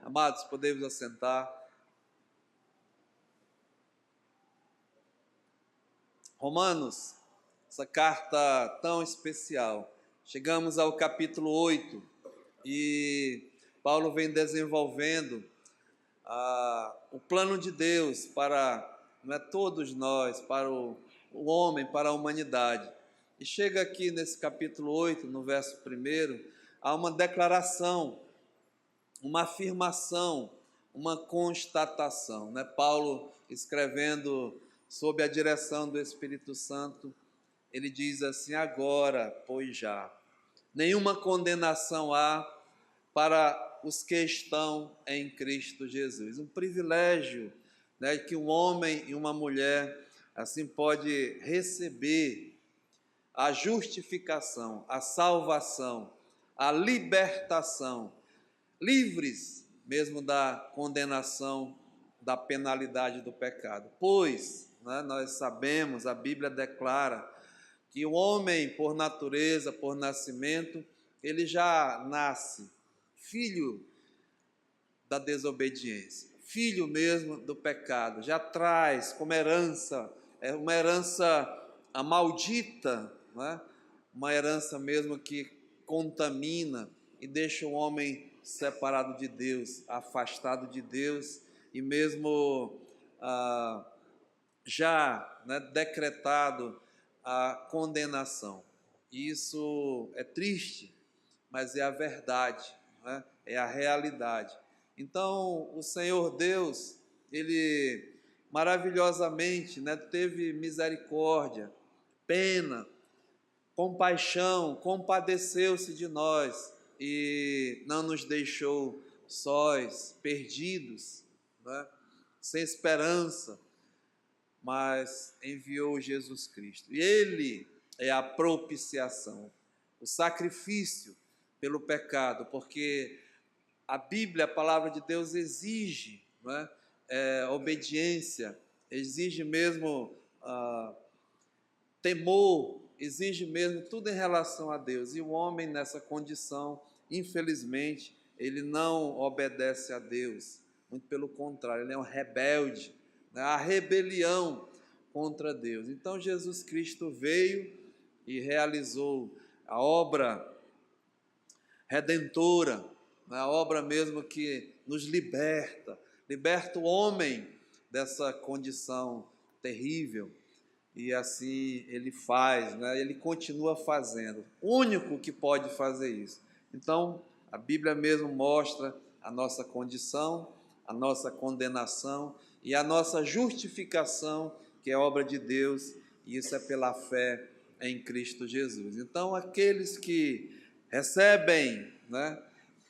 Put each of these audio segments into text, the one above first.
Amados, podemos assentar. Romanos, essa carta tão especial. Chegamos ao capítulo 8 e Paulo vem desenvolvendo o plano de Deus para todos nós, para o homem, para a humanidade. E chega aqui nesse capítulo 8, no verso 1, há uma declaração, uma afirmação, uma constatação. Paulo, escrevendo sob a direção do Espírito Santo, ele diz assim: agora, pois já, nenhuma condenação há para os que estão em Cristo Jesus. Um privilégio, que um homem e uma mulher assim pode receber a justificação, a salvação, a libertação, livres mesmo da condenação, da penalidade do pecado. Pois, nós sabemos, a Bíblia declara que o homem, por natureza, por nascimento, ele já nasce filho da desobediência, filho mesmo do pecado, já traz como herança, uma herança maldita, uma herança mesmo que contamina e deixa o homem separado de Deus, afastado de Deus e mesmo já decretado a condenação. Isso é triste, mas é a verdade, é a realidade. Então, o Senhor Deus, Ele maravilhosamente teve misericórdia, pena, compaixão, compadeceu-se de nós e não nos deixou sós, perdidos, sem esperança, mas enviou Jesus Cristo. E Ele é a propiciação, o sacrifício pelo pecado, porque a Bíblia, a palavra de Deus, exige obediência, exige mesmo temor, exige mesmo tudo em relação a Deus. E o homem nessa condição, infelizmente, ele não obedece a Deus, muito pelo contrário, ele é um rebelde, a rebelião contra Deus. Então Jesus Cristo veio e realizou a obra redentora, a obra mesmo que nos liberta o homem dessa condição terrível. E assim ele faz, ele continua fazendo, o único que pode fazer isso. Então, a Bíblia mesmo mostra a nossa condição, a nossa condenação e a nossa justificação, que é obra de Deus, e isso é pela fé em Cristo Jesus. Então, aqueles que recebem,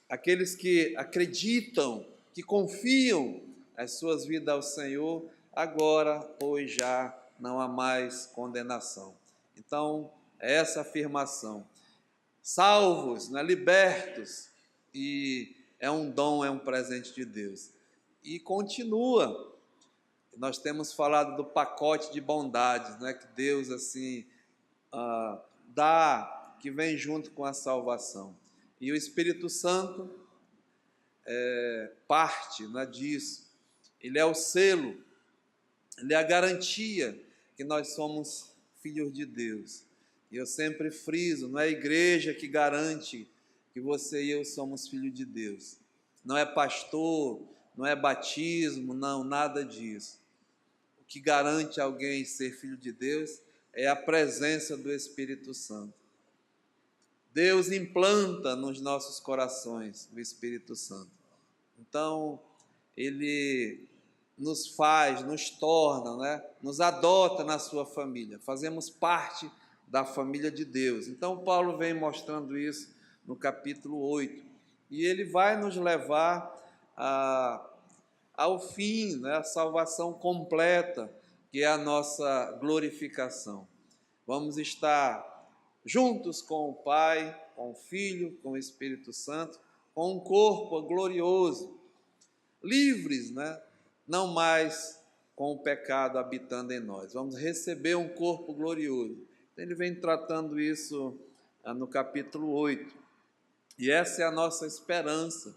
aqueles que acreditam, que confiam as suas vidas ao Senhor, agora, pois já não há mais condenação. Então, é essa afirmação. Salvos, libertos, e é um dom, é um presente de Deus. E continua. Nós temos falado do pacote de bondades, que Deus assim dá, que vem junto com a salvação. E o Espírito Santo é parte disso. Ele é o selo, ele é a garantia que nós somos filhos de Deus. E eu sempre friso, não é a igreja que garante que você e eu somos filhos de Deus. Não é pastor, não é batismo, não, nada disso. O que garante alguém ser filho de Deus é a presença do Espírito Santo. Deus implanta nos nossos corações o Espírito Santo. Então, Ele nos faz, nos torna, nos adota na sua família. Fazemos parte da família de Deus. Então, Paulo vem mostrando isso no capítulo 8. E ele vai nos levar ao fim, a salvação completa, que é a nossa glorificação. Vamos estar juntos com o Pai, com o Filho, com o Espírito Santo, com um corpo glorioso, livres, não mais com o pecado habitando em nós. Vamos receber um corpo glorioso. Então, ele vem tratando isso no capítulo 8. E essa é a nossa esperança,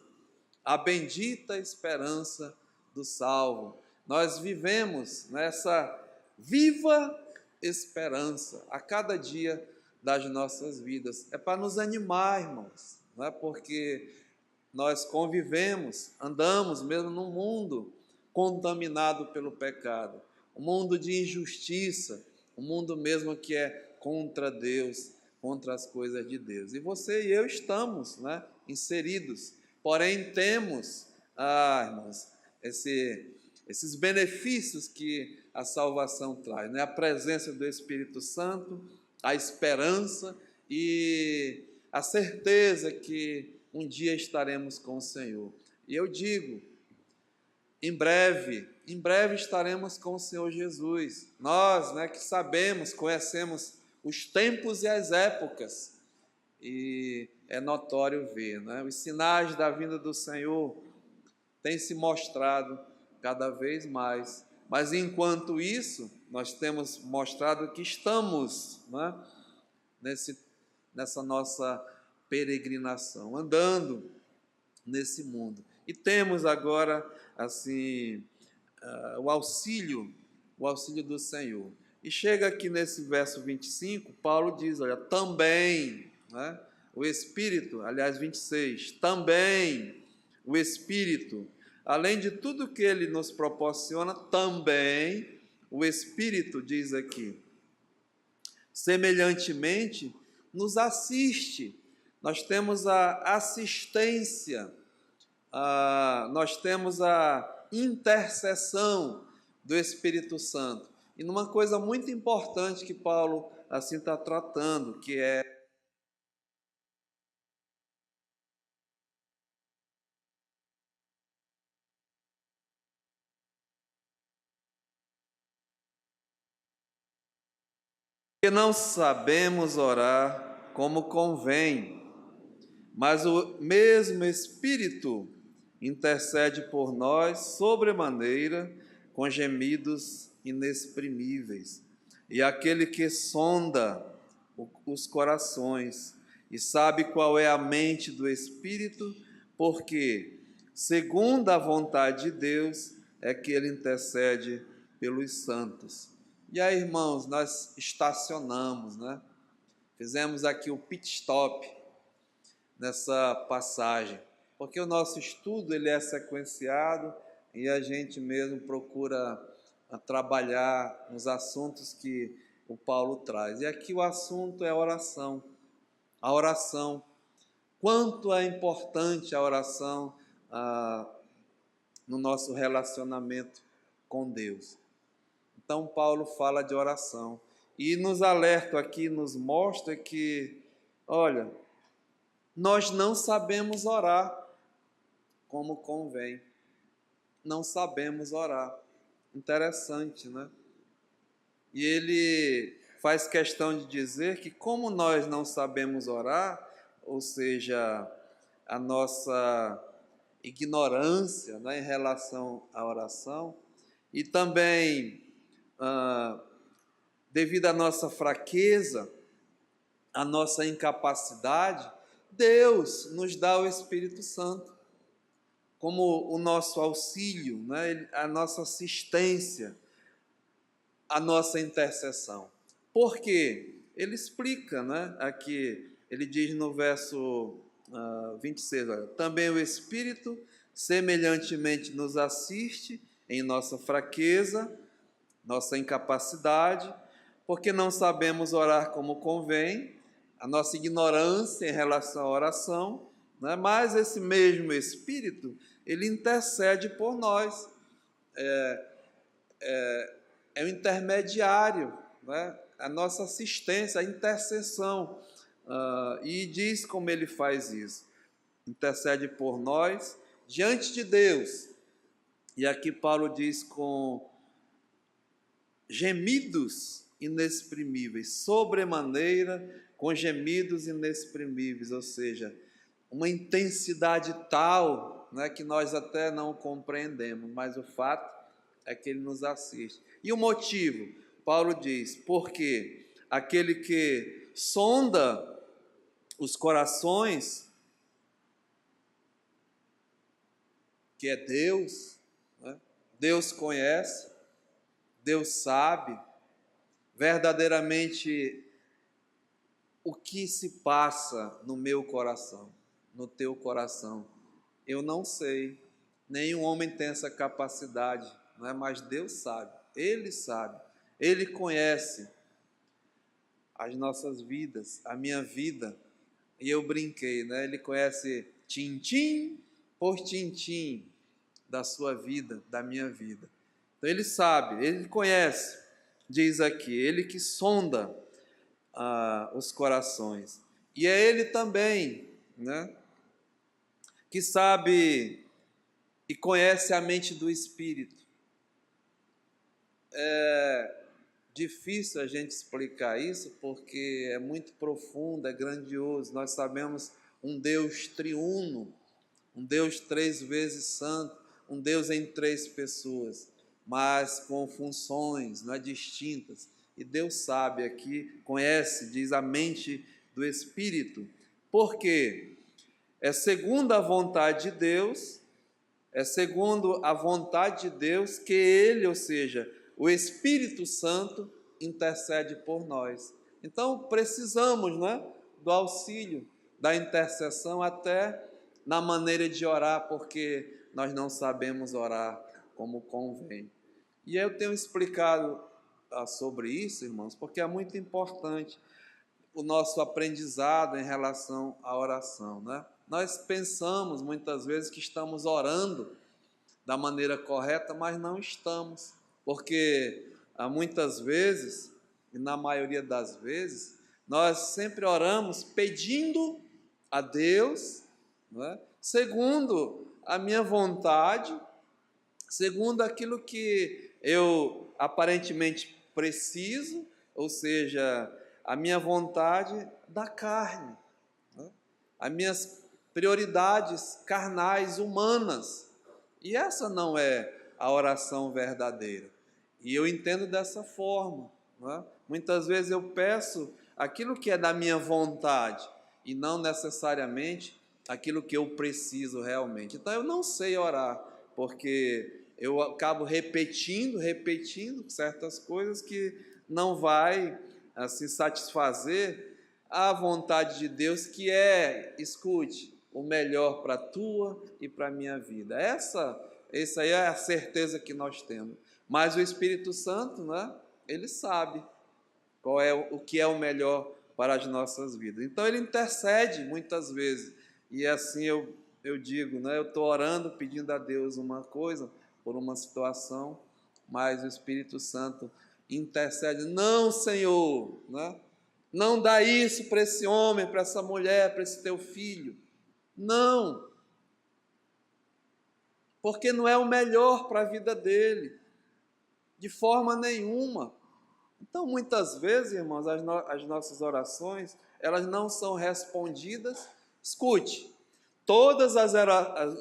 a bendita esperança do salvo. Nós vivemos nessa viva esperança a cada dia das nossas vidas. É para nos animar, irmãos, não é? Porque nós convivemos, andamos mesmo num mundo contaminado pelo pecado, um mundo de injustiça, um mundo mesmo que é contra Deus, contra as coisas de Deus. E você e eu estamos, né, inseridos, porém temos, irmãos, esses benefícios que a salvação traz, né? A presença do Espírito Santo, a esperança e a certeza que um dia estaremos com o Senhor. E eu digo, em breve estaremos com o Senhor Jesus. Nós, né, que sabemos, conhecemos os tempos e as épocas, e é notório ver, né? Os sinais da vinda do Senhor têm se mostrado cada vez mais, mas enquanto isso, nós temos mostrado que estamos, né, nessa nossa peregrinação, andando nesse mundo. E temos agora, assim, o auxílio do Senhor. E chega aqui nesse verso 25, Paulo diz, olha, também, né, o Espírito, aliás, 26, também o Espírito, além de tudo que ele nos proporciona, também o Espírito, diz aqui, semelhantemente, nos assiste. Nós temos a assistência, nós temos a intercessão do Espírito Santo. E numa coisa muito importante que Paulo assim está tratando, que é que não sabemos orar como convém, mas o mesmo Espírito intercede por nós sobremaneira com gemidos inexprimíveis. E aquele que sonda os corações e sabe qual é a mente do Espírito, porque, segundo a vontade de Deus, é que ele intercede pelos santos. E aí, irmãos, nós estacionamos, né? Fizemos aqui o pit stop nessa passagem, porque o nosso estudo ele é sequenciado e a gente mesmo procura trabalhar nos assuntos que o Paulo traz. E aqui o assunto é a oração. A oração. Quanto é importante a oração no nosso relacionamento com Deus. Então, Paulo fala de oração. E nos alerta aqui, nos mostra que, olha, nós não sabemos orar como convém. Não sabemos orar. Interessante, né? E ele faz questão de dizer que como nós não sabemos orar, ou seja, a nossa ignorância, né, em relação à oração, e também devido à nossa fraqueza, à nossa incapacidade, Deus nos dá o Espírito Santo como o nosso auxílio, né, a nossa assistência, a nossa intercessão. Por quê? Ele explica, né, aqui, ele diz no verso 26, olha, também o Espírito semelhantemente nos assiste em nossa fraqueza, nossa incapacidade, porque não sabemos orar como convém, a nossa ignorância em relação à oração, né? Mas esse mesmo Espírito, ele intercede por nós, é o intermediário, né? A nossa assistência, a intercessão, e diz como ele faz isso, intercede por nós diante de Deus, e aqui Paulo diz com gemidos inexprimíveis, sobremaneira com gemidos inexprimíveis, ou seja, uma intensidade tal, né, que nós até não compreendemos, mas o fato é que ele nos assiste. E o motivo? Paulo diz, porque aquele que sonda os corações que é Deus, né? Deus conhece, Deus sabe verdadeiramente o que se passa no meu coração, no teu coração. Eu não sei, nenhum homem tem essa capacidade, não é? Mas Deus sabe, Ele conhece as nossas vidas, a minha vida. E eu brinquei, né? Ele conhece tintim por tintim da sua vida, da minha vida. Então Ele sabe, Ele conhece, diz aqui, Ele que sonda os corações. E é Ele também, né, que sabe e conhece a mente do Espírito. É difícil a gente explicar isso, porque é muito profundo, é grandioso. Nós sabemos um Deus triuno, um Deus 3 vezes santo, um Deus em 3 pessoas, mas com funções, não é, distintas. E Deus sabe aqui, conhece, diz a mente do Espírito. Por quê? É segundo a vontade de Deus, é segundo a vontade de Deus que Ele, ou seja, o Espírito Santo, intercede por nós. Então, precisamos, né, do auxílio, da intercessão, até na maneira de orar, porque nós não sabemos orar como convém. E eu tenho explicado sobre isso, irmãos, porque é muito importante o nosso aprendizado em relação à oração, né? Nós pensamos muitas vezes que estamos orando da maneira correta, mas não estamos, porque muitas vezes, e na maioria das vezes, nós sempre oramos pedindo a Deus, não é? Segundo a minha vontade, segundo aquilo que eu aparentemente preciso, ou seja, a minha vontade da carne, né? As minhas prioridades carnais, humanas. E essa não é a oração verdadeira. E eu entendo dessa forma, não é? Muitas vezes eu peço aquilo que é da minha vontade e não necessariamente aquilo que eu preciso realmente. Então eu não sei orar, porque eu acabo repetindo certas coisas que não vai assim satisfazer a vontade de Deus, que é, escute, o melhor para a tua e para a minha vida. Essa aí é a certeza que nós temos. Mas o Espírito Santo, né, ele sabe qual é o que é o melhor para as nossas vidas. Então ele intercede muitas vezes. E assim eu digo, né, eu estou orando, pedindo a Deus uma coisa por uma situação, mas o Espírito Santo intercede. Não, Senhor, né? Não dá isso para esse homem, para essa mulher, para esse teu filho. Não, porque não é o melhor para a vida dele, de forma nenhuma. Então, muitas vezes, irmãos, as nossas orações, elas não são respondidas. Escute, todas as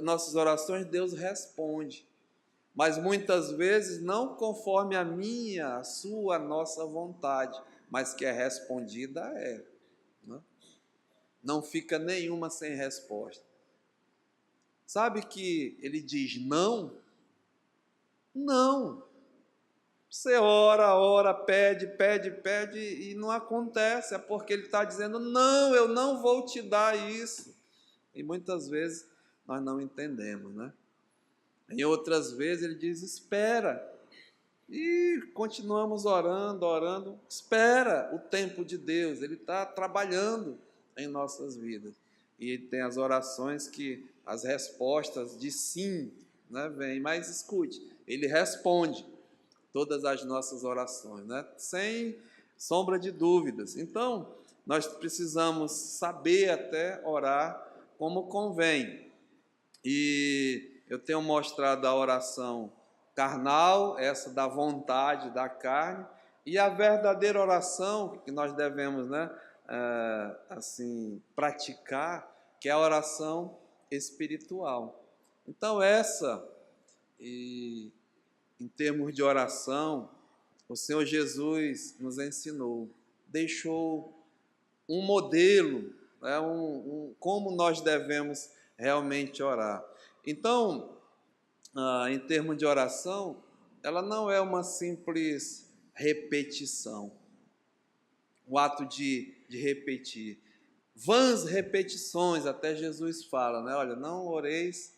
nossas orações Deus responde, mas muitas vezes não conforme a minha, a sua, a nossa vontade, mas que é respondida é. Não fica nenhuma sem resposta. Sabe que ele diz não? Não. Você ora, pede e não acontece. É porque ele está dizendo, não, eu não vou te dar isso. E muitas vezes nós não entendemos, né? Em outras vezes ele diz, espera. E continuamos orando. Espera o tempo de Deus. Ele está trabalhando em nossas vidas. E tem as orações que as respostas de sim, né, vêm. Mas escute, ele responde todas as nossas orações, né, sem sombra de dúvidas. Então, nós precisamos saber até orar como convém. E eu tenho mostrado a oração carnal, essa da vontade, da carne, e a verdadeira oração que nós devemos, né, assim, praticar, que é a oração espiritual. Então essa, e em termos de oração, o Senhor Jesus nos ensinou, deixou um modelo, né, como nós devemos realmente orar. Então, em termos de oração, ela não é uma simples repetição, o ato de repetir. Vãs repetições, até Jesus fala, né? Olha, não oreis,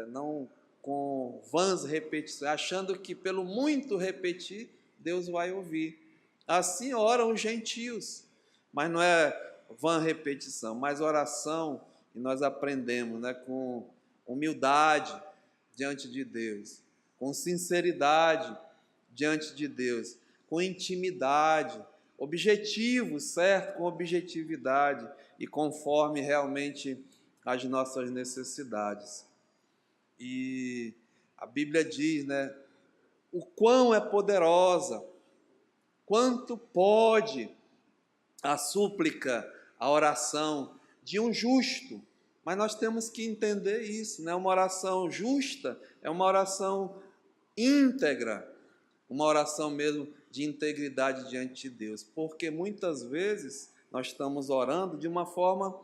não com vãs repetições, achando que pelo muito repetir, Deus vai ouvir. Assim oram os gentios, mas não é vã repetição, mas oração, e nós aprendemos, né? Com humildade diante de Deus, com sinceridade diante de Deus, com intimidade, objetivo, certo? Com objetividade e conforme realmente as nossas necessidades. E a Bíblia diz, né? O quão é poderosa, quanto pode a súplica, a oração de um justo. Mas nós temos que entender isso, né? Uma oração justa é uma oração íntegra, uma oração mesmo de integridade diante de Deus, porque muitas vezes nós estamos orando de uma forma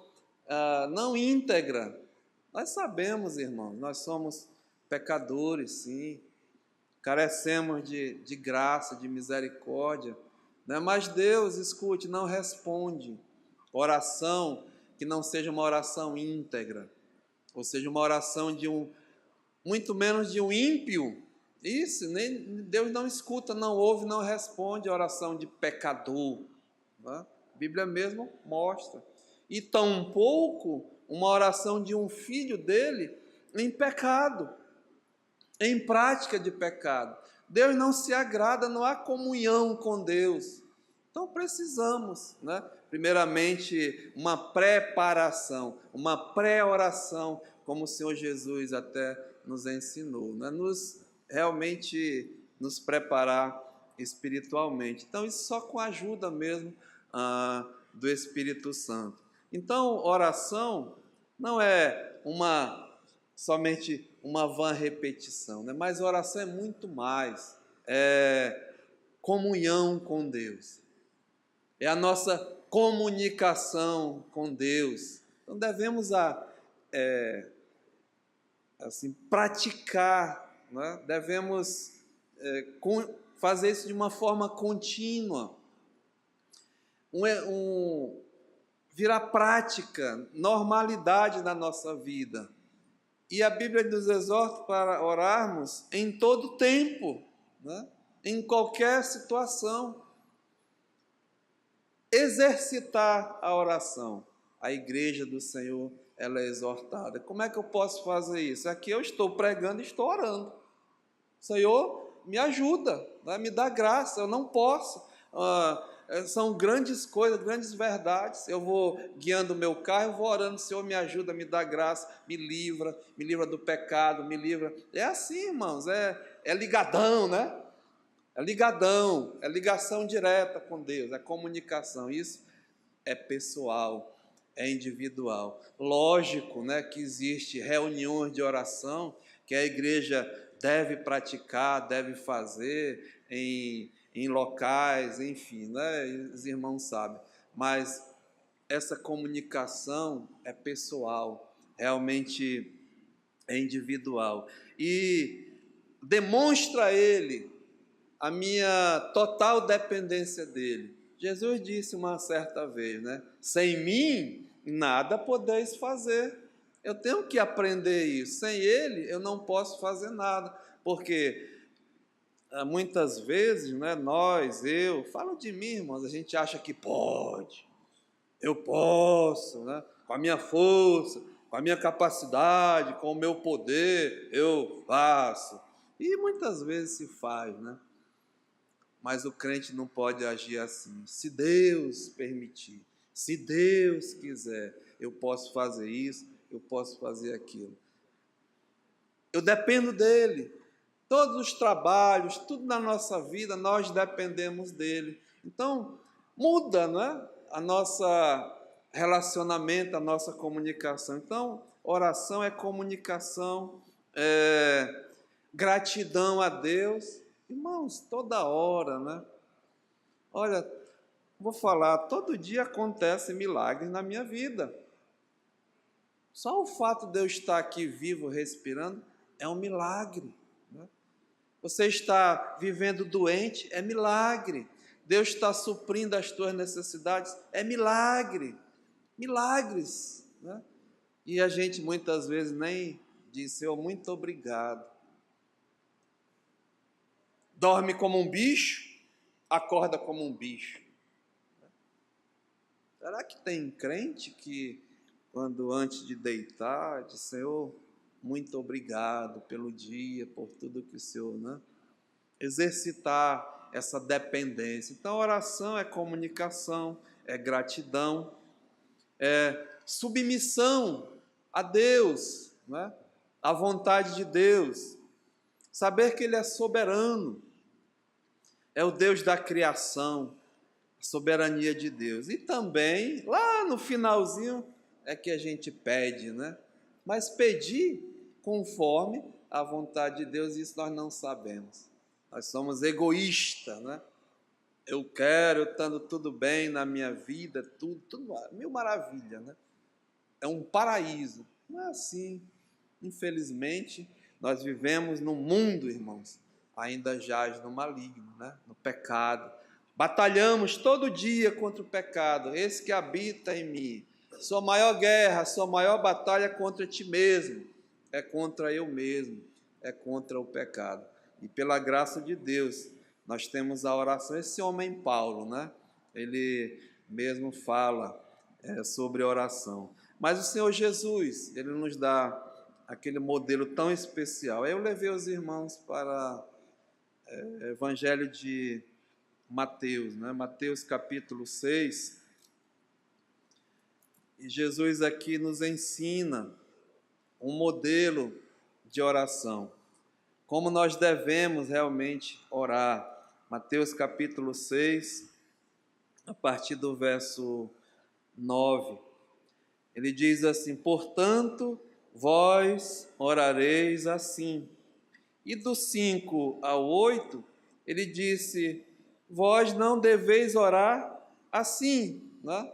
não íntegra. Nós sabemos, irmãos, nós somos pecadores, sim, carecemos de graça, de misericórdia, né? Mas Deus, escute, não responde oração que não seja uma oração íntegra, ou seja, uma oração muito menos de um ímpio. Isso, nem Deus não escuta, não ouve, não responde a oração de pecador, né? A Bíblia mesmo mostra. E tampouco uma oração de um filho dele em pecado, em prática de pecado. Deus não se agrada, não há comunhão com Deus. Então precisamos, né? Primeiramente, uma preparação, uma pré-oração, como o Senhor Jesus até nos ensinou, né? Realmente nos preparar espiritualmente. Então, isso só com a ajuda mesmo do Espírito Santo. Então, oração não é somente uma vã repetição, né? Mas oração é muito mais, é comunhão com Deus, é a nossa comunicação com Deus. Então, devemos praticar, né? Devemos fazer isso de uma forma contínua, virar prática, normalidade na nossa vida. E a Bíblia nos exorta para orarmos em todo tempo, né? Em qualquer situação. Exercitar a oração. A igreja do Senhor, ela é exortada. Como é que eu posso fazer isso? Aqui eu estou pregando e estou orando. Senhor, me ajuda, né? Me dá graça, eu não posso. São grandes coisas, grandes verdades. Eu vou guiando o meu carro, eu vou orando, Senhor, me ajuda, me dá graça, me livra do pecado, me livra. É assim, irmãos, é ligadão, né? É ligadão, é ligação direta com Deus, é comunicação. Isso é pessoal, é individual. Lógico, né, que existe reuniões de oração que a igreja deve praticar, deve fazer em locais, enfim, né, os irmãos sabem. Mas essa comunicação é pessoal, realmente é individual. E demonstra a ele a minha total dependência dele. Jesus disse uma certa vez, né? Sem mim, nada podeis fazer. Eu tenho que aprender isso. Sem ele, eu não posso fazer nada. Porque muitas vezes, né, eu falo de mim, irmãos, a gente acha que pode. Eu posso, né? Com a minha força, com a minha capacidade, com o meu poder, eu faço. E muitas vezes se faz, né? Mas o crente não pode agir assim. Se Deus permitir, se Deus quiser, eu posso fazer isso, eu posso fazer aquilo. Eu dependo dele. Todos os trabalhos, tudo na nossa vida, nós dependemos dele. Então, muda, não é? A nossa relacionamento, a nossa comunicação. Então, oração é comunicação, gratidão a Deus. Irmãos, toda hora, né? Olha, vou falar, todo dia acontecem milagres na minha vida. Só o fato de eu estar aqui vivo, respirando, é um milagre. Né? Você está vivendo doente, é milagre. Deus está suprindo as tuas necessidades, é milagre. Milagres. Né? E a gente muitas vezes nem diz, Senhor, muito obrigado. Dorme como um bicho, acorda como um bicho. Será que tem crente que, quando antes de deitar, diz, Senhor, muito obrigado pelo dia, por tudo que o Senhor, né? Exercitar essa dependência. Então, oração é comunicação, é gratidão, é submissão a Deus, né? À vontade de Deus. Saber que Ele é soberano, é o Deus da criação, a soberania de Deus. E também, lá no finalzinho, é que a gente pede, né? Mas pedir conforme a vontade de Deus, isso nós não sabemos. Nós somos egoístas, né? Eu quero, estando tudo bem na minha vida, tudo mil maravilha, né? É um paraíso. Não é assim. Infelizmente, nós vivemos num mundo, irmãos, ainda jaz no maligno, né? No pecado. Batalhamos todo dia contra o pecado, esse que habita em mim. Sua maior guerra, sua maior batalha é contra ti mesmo, é contra eu mesmo, é contra o pecado. E pela graça de Deus, nós temos a oração. Esse homem Paulo, né? Ele mesmo fala sobre oração. Mas o Senhor Jesus, Ele nos dá aquele modelo tão especial. Eu levei os irmãos para o Evangelho de Mateus, né? Mateus capítulo 6, e Jesus aqui nos ensina um modelo de oração, como nós devemos realmente orar. Mateus capítulo 6, a partir do verso 9, ele diz assim: portanto, vós orareis assim. E do 5 ao 8, ele disse: vós não deveis orar assim, né?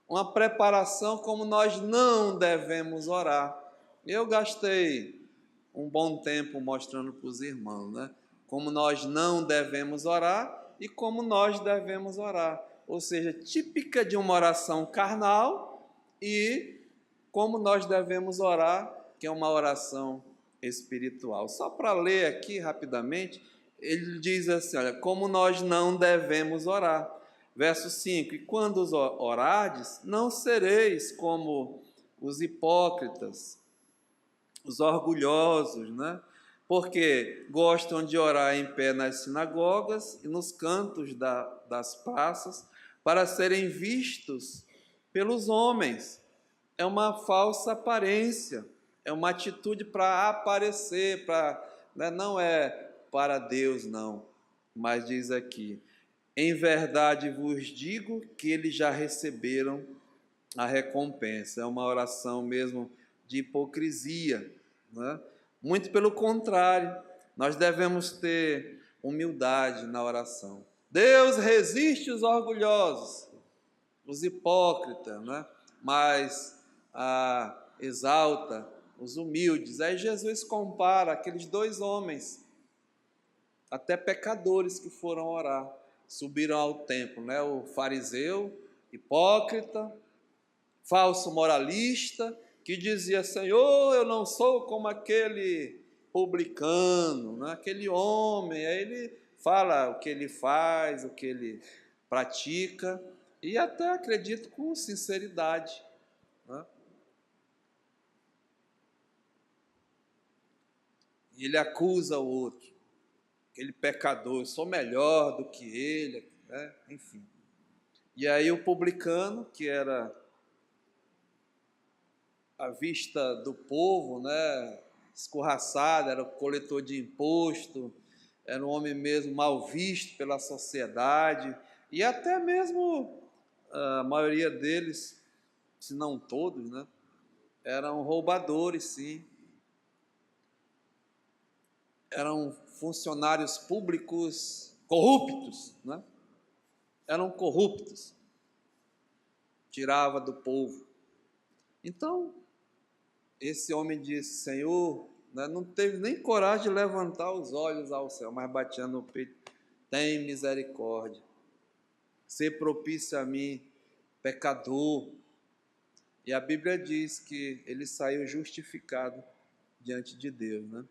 Uma preparação como nós não devemos orar. Eu gastei um bom tempo mostrando para os irmãos, né? Como nós não devemos orar e como nós devemos orar. Ou seja, típica de uma oração carnal e como nós devemos orar, que é uma oração espiritual. Só para ler aqui rapidamente, ele diz assim, olha, como nós não devemos orar. Verso 5, e quando orardes, não sereis como os hipócritas, os orgulhosos, né? Porque gostam de orar em pé nas sinagogas e nos cantos das praças, para serem vistos pelos homens. É uma falsa aparência, é uma atitude para aparecer, né? Não é para Deus, não. Mas diz aqui, em verdade vos digo que eles já receberam a recompensa. É uma oração mesmo de hipocrisia, né? Muito pelo contrário, nós devemos ter humildade na oração. Deus resiste os orgulhosos, os hipócritas, né? Mas exalta os humildes. Aí Jesus compara aqueles dois homens, até pecadores que foram orar, subiram ao templo, né? O fariseu, hipócrita, falso moralista, que dizia, Senhor, eu não sou como aquele publicano, né? Aquele homem. Aí ele fala o que ele faz, o que ele pratica, e até acredito com sinceridade, né? E ele acusa o outro, aquele pecador, eu sou melhor do que ele, né? Enfim. E aí o publicano, que era à vista do povo, né, escorraçado, era coletor de imposto, era um homem mesmo mal visto pela sociedade, e até mesmo a maioria deles, se não todos, né, eram roubadores, sim. Eram funcionários públicos corruptos, né? Eram corruptos, tirava do povo. Então, esse homem disse, Senhor, né? Não teve nem coragem de levantar os olhos ao céu, mas batia no peito: tem misericórdia, ser propício a mim, pecador. E a Bíblia diz que ele saiu justificado diante de Deus, né?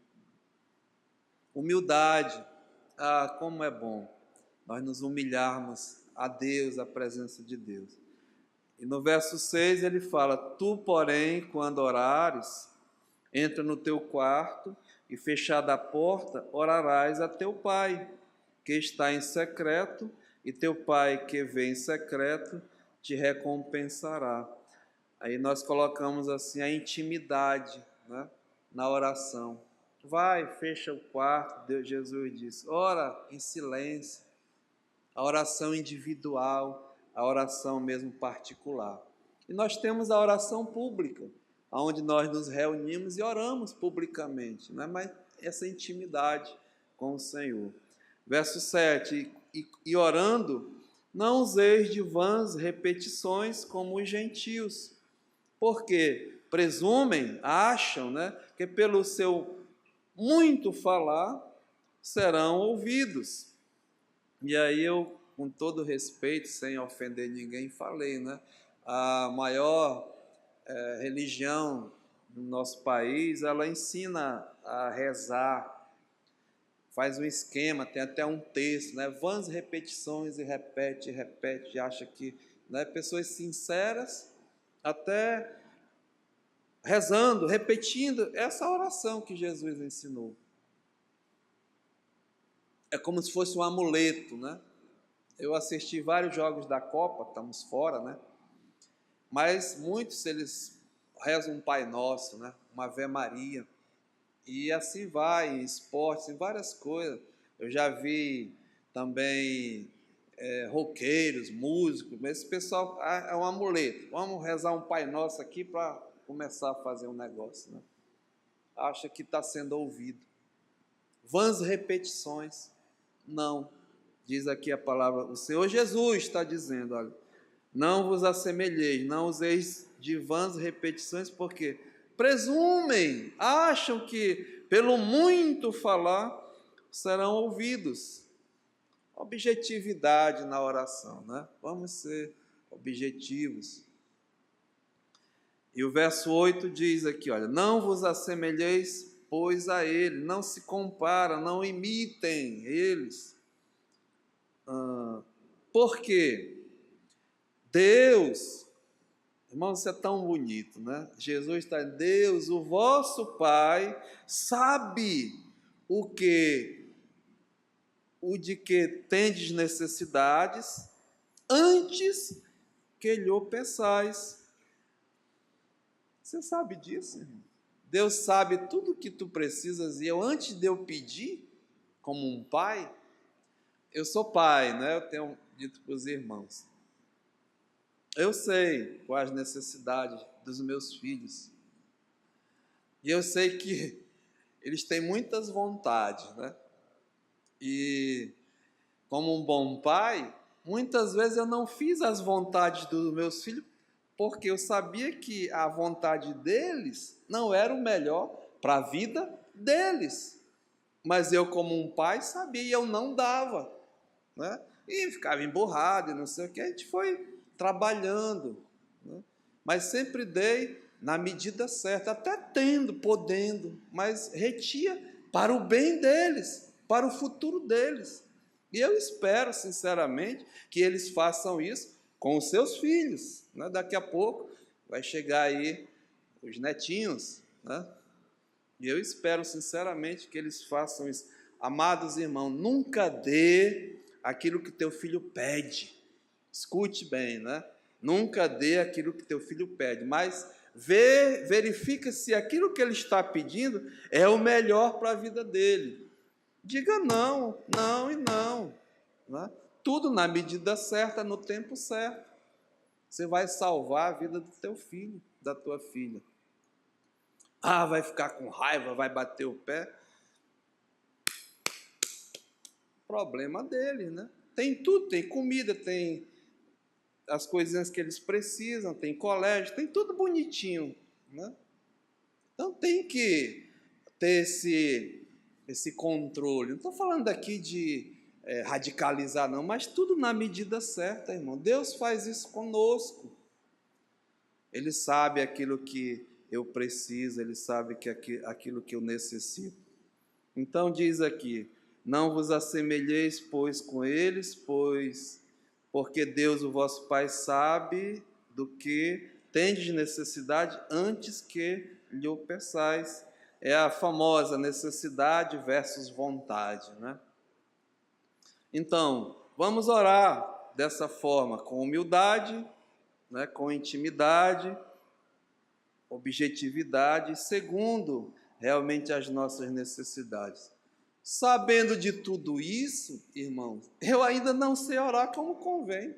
Humildade, como é bom nós nos humilharmos a Deus, a presença de Deus. E no verso 6 ele fala: tu, porém, quando orares, entra no teu quarto e, fechada a porta, orarás a teu pai, que está em secreto, e teu pai, que vê em secreto, te recompensará. Aí nós colocamos assim a intimidade, né, na oração. Vai, fecha o quarto, Jesus disse, ora em silêncio. A oração individual, a oração mesmo particular. E nós temos a oração pública, onde nós nos reunimos e oramos publicamente, né? Mas essa intimidade com o Senhor. Verso 7, e orando, não useis de vãs repetições como os gentios, porque presumem, acham, né, que pelo seu muito falar serão ouvidos. E aí eu, com todo respeito, sem ofender ninguém, falei, né, a maior religião no nosso país, ela ensina a rezar, faz um esquema, tem até um texto, né, vãs repetições, e repete, acha que, né, pessoas sinceras, até rezando, repetindo essa oração que Jesus ensinou. É como se fosse um amuleto, né? Eu assisti vários jogos da Copa, estamos fora, né? Mas muitos, eles rezam um Pai Nosso, né? Uma Ave Maria, e assim vai, em esportes, em várias coisas. Eu já vi também roqueiros, músicos, mas esse pessoal é um amuleto. Vamos rezar um Pai Nosso aqui para começar a fazer um negócio, né? Acha que está sendo ouvido. Vãs repetições, não. Diz aqui a palavra, o Senhor Jesus está dizendo, olha, não vos assemelheis, não useis de vãs repetições, porque presumem, acham que pelo muito falar serão ouvidos. Objetividade na oração, né? Vamos ser objetivos. E o verso 8 diz aqui, olha, não vos assemelheis, pois, a ele, não se compara, não imitem eles. Porque Deus, irmão, isso é tão bonito, né? Jesus está dizendo, Deus, o vosso Pai, sabe o de que tendes necessidades, antes que lhe o peçais. Você sabe disso, irmão? Deus sabe tudo o que tu precisas, e eu, antes de eu pedir, como um pai, eu sou pai, né? Eu tenho dito para os irmãos, eu sei quais as necessidades dos meus filhos, e eu sei que eles têm muitas vontades, né? E como um bom pai, muitas vezes eu não fiz as vontades dos meus filhos, porque eu sabia que a vontade deles não era o melhor para a vida deles. Mas eu, como um pai, sabia e eu não dava, né? E ficava emburrado e não sei o que. A gente foi trabalhando, né? Mas sempre dei na medida certa, até podendo, mas retia para o bem deles, para o futuro deles. E eu espero, sinceramente, que eles façam isso com os seus filhos, né? Daqui a pouco vai chegar aí os netinhos, né? E eu espero, sinceramente, que eles façam isso. Amados irmãos, nunca dê aquilo que teu filho pede. Escute bem, né? Nunca dê aquilo que teu filho pede, mas verifica se aquilo que ele está pedindo é o melhor para a vida dele. Diga não, não e não, né? Tudo na medida certa, no tempo certo. Você vai salvar a vida do teu filho, da tua filha. Vai ficar com raiva, vai bater o pé. Problema dele, né? Tem tudo, tem comida, tem as coisinhas que eles precisam, tem colégio, tem tudo bonitinho, né? Então tem que ter esse controle. Não estou falando aqui de radicalizar, não, mas tudo na medida certa, irmão. Deus faz isso conosco. Ele sabe aquilo que eu preciso, Ele sabe aquilo que eu necessito. Então diz aqui, não vos assemelheis, pois, com eles, porque Deus, o vosso Pai, sabe do que tendes necessidade antes que lhe o peçais. É a famosa necessidade versus vontade, né? Então, vamos orar dessa forma, com humildade, né, com intimidade, objetividade, segundo realmente as nossas necessidades. Sabendo de tudo isso, irmãos, eu ainda não sei orar como convém,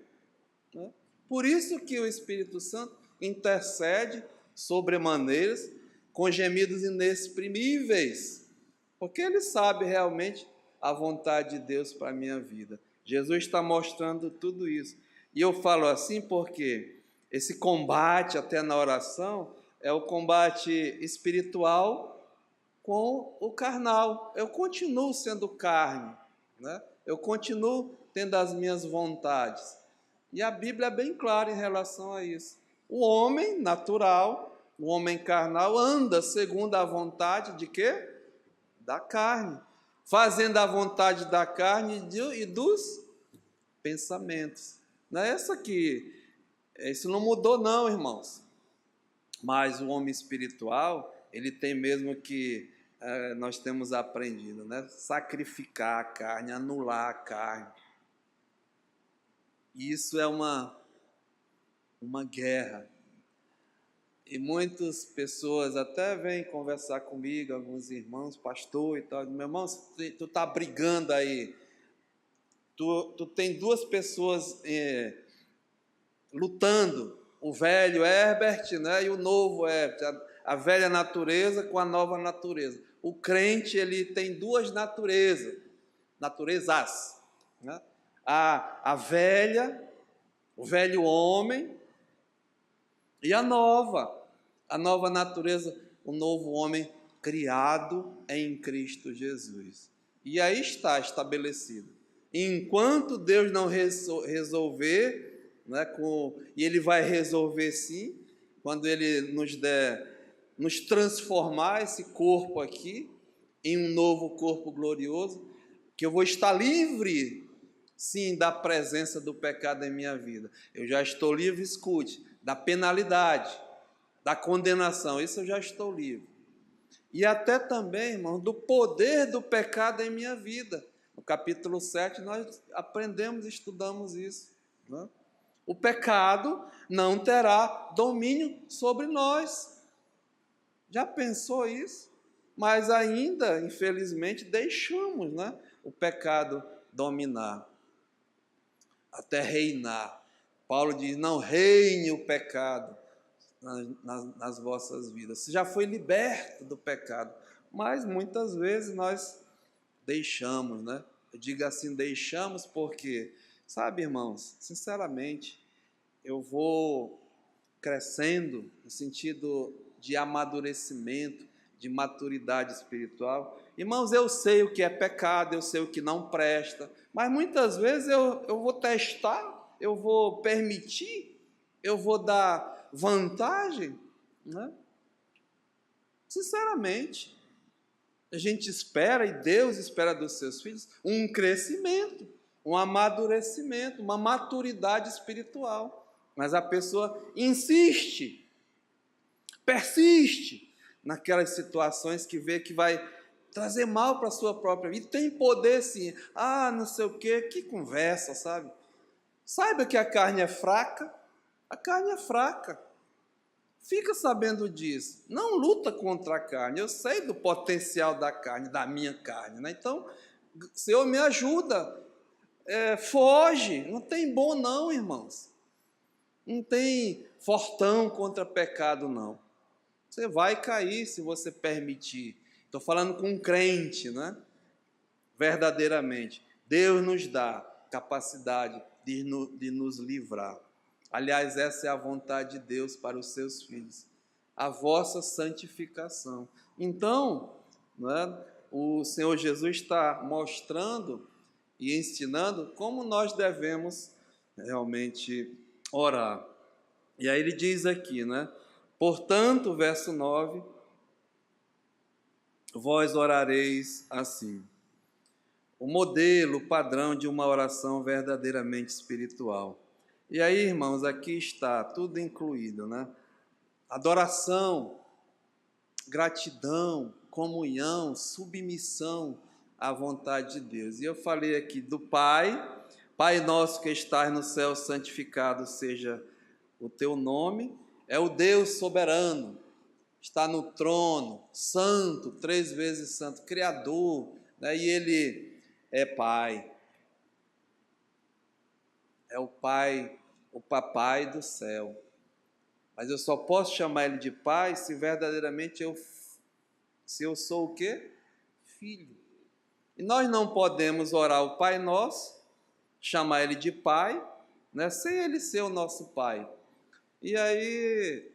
né? Por isso que o Espírito Santo intercede sobremaneiras, com gemidos inexprimíveis, porque Ele sabe realmente a vontade de Deus para a minha vida. Jesus está mostrando tudo isso. E eu falo assim porque esse combate até na oração é o combate espiritual com o carnal. Eu continuo sendo carne, né? Eu continuo tendo as minhas vontades. E a Bíblia é bem clara em relação a isso. O homem natural, o homem carnal, anda segundo a vontade de quê? Da carne. Fazendo a vontade da carne e dos pensamentos. Não é essa aqui. Isso não mudou não, irmãos. Mas o homem espiritual, ele tem mesmo que, nós temos aprendido, né? Sacrificar a carne, anular a carne. Isso é uma guerra. E muitas pessoas até vêm conversar comigo, alguns irmãos, pastor e tal. Meu irmão, tu está brigando aí. Tu tem duas pessoas lutando. O velho Herbert, né, e o novo Herbert. A velha natureza com a nova natureza. O crente, ele tem duas naturezas. Naturezas. Né? A velha, o velho homem, e a nova natureza, o novo homem criado em Cristo Jesus. E aí está estabelecido. Enquanto Deus não resolver, né, e Ele vai resolver sim, quando Ele nos transformar esse corpo aqui em um novo corpo glorioso, que eu vou estar livre, sim, da presença do pecado em minha vida. Eu já estou livre, escute, da penalidade, da condenação, isso eu já estou livre. E até também, irmão, do poder do pecado em minha vida. No capítulo 7 nós aprendemos e estudamos isso, né? O pecado não terá domínio sobre nós. Já pensou isso? Mas ainda, infelizmente, deixamos, né, o pecado dominar, até reinar. Paulo diz, não reine o pecado nas vossas vidas. Você já foi liberto do pecado, mas muitas vezes nós deixamos, né? Eu digo assim, deixamos porque, sabe, irmãos, sinceramente, eu vou crescendo no sentido de amadurecimento, de maturidade espiritual. Irmãos, eu sei o que é pecado, eu sei o que não presta, mas muitas vezes eu vou testar, eu vou permitir, eu vou dar vantagem, né? Sinceramente, a gente espera, e Deus espera dos seus filhos, um crescimento, um amadurecimento, uma maturidade espiritual. Mas a pessoa insiste, persiste naquelas situações que vê que vai trazer mal para a sua própria vida. Tem poder sim. Não sei o quê, que conversa, sabe? Saiba que a carne é fraca. A carne é fraca. Fica sabendo disso. Não luta contra a carne. Eu sei do potencial da carne, da minha carne, né? Então, Senhor, me ajuda. Foge. Não tem bom não, irmãos. Não tem fortão contra pecado, não. Você vai cair se você permitir. Estou falando com um crente, né? Verdadeiramente. Deus nos dá capacidade de nos livrar. Aliás, essa é a vontade de Deus para os seus filhos. A vossa santificação. Então, não é? O Senhor Jesus está mostrando e ensinando como nós devemos realmente orar. E aí ele diz aqui, né? Portanto, verso 9, vós orareis assim. O modelo, o padrão de uma oração verdadeiramente espiritual. E aí, irmãos, aqui está tudo incluído, né? Adoração, gratidão, comunhão, submissão à vontade de Deus. E eu falei aqui do Pai, Pai nosso que estás no céu, santificado seja o teu nome, é o Deus soberano, está no trono, santo, 3 vezes santo, criador, né? E ele é Pai, é o Pai, o papai do céu. Mas eu só posso chamar ele de Pai se verdadeiramente se eu sou o quê? Filho. E nós não podemos orar o Pai Nosso, chamar ele de Pai, né, sem ele ser o nosso Pai. E aí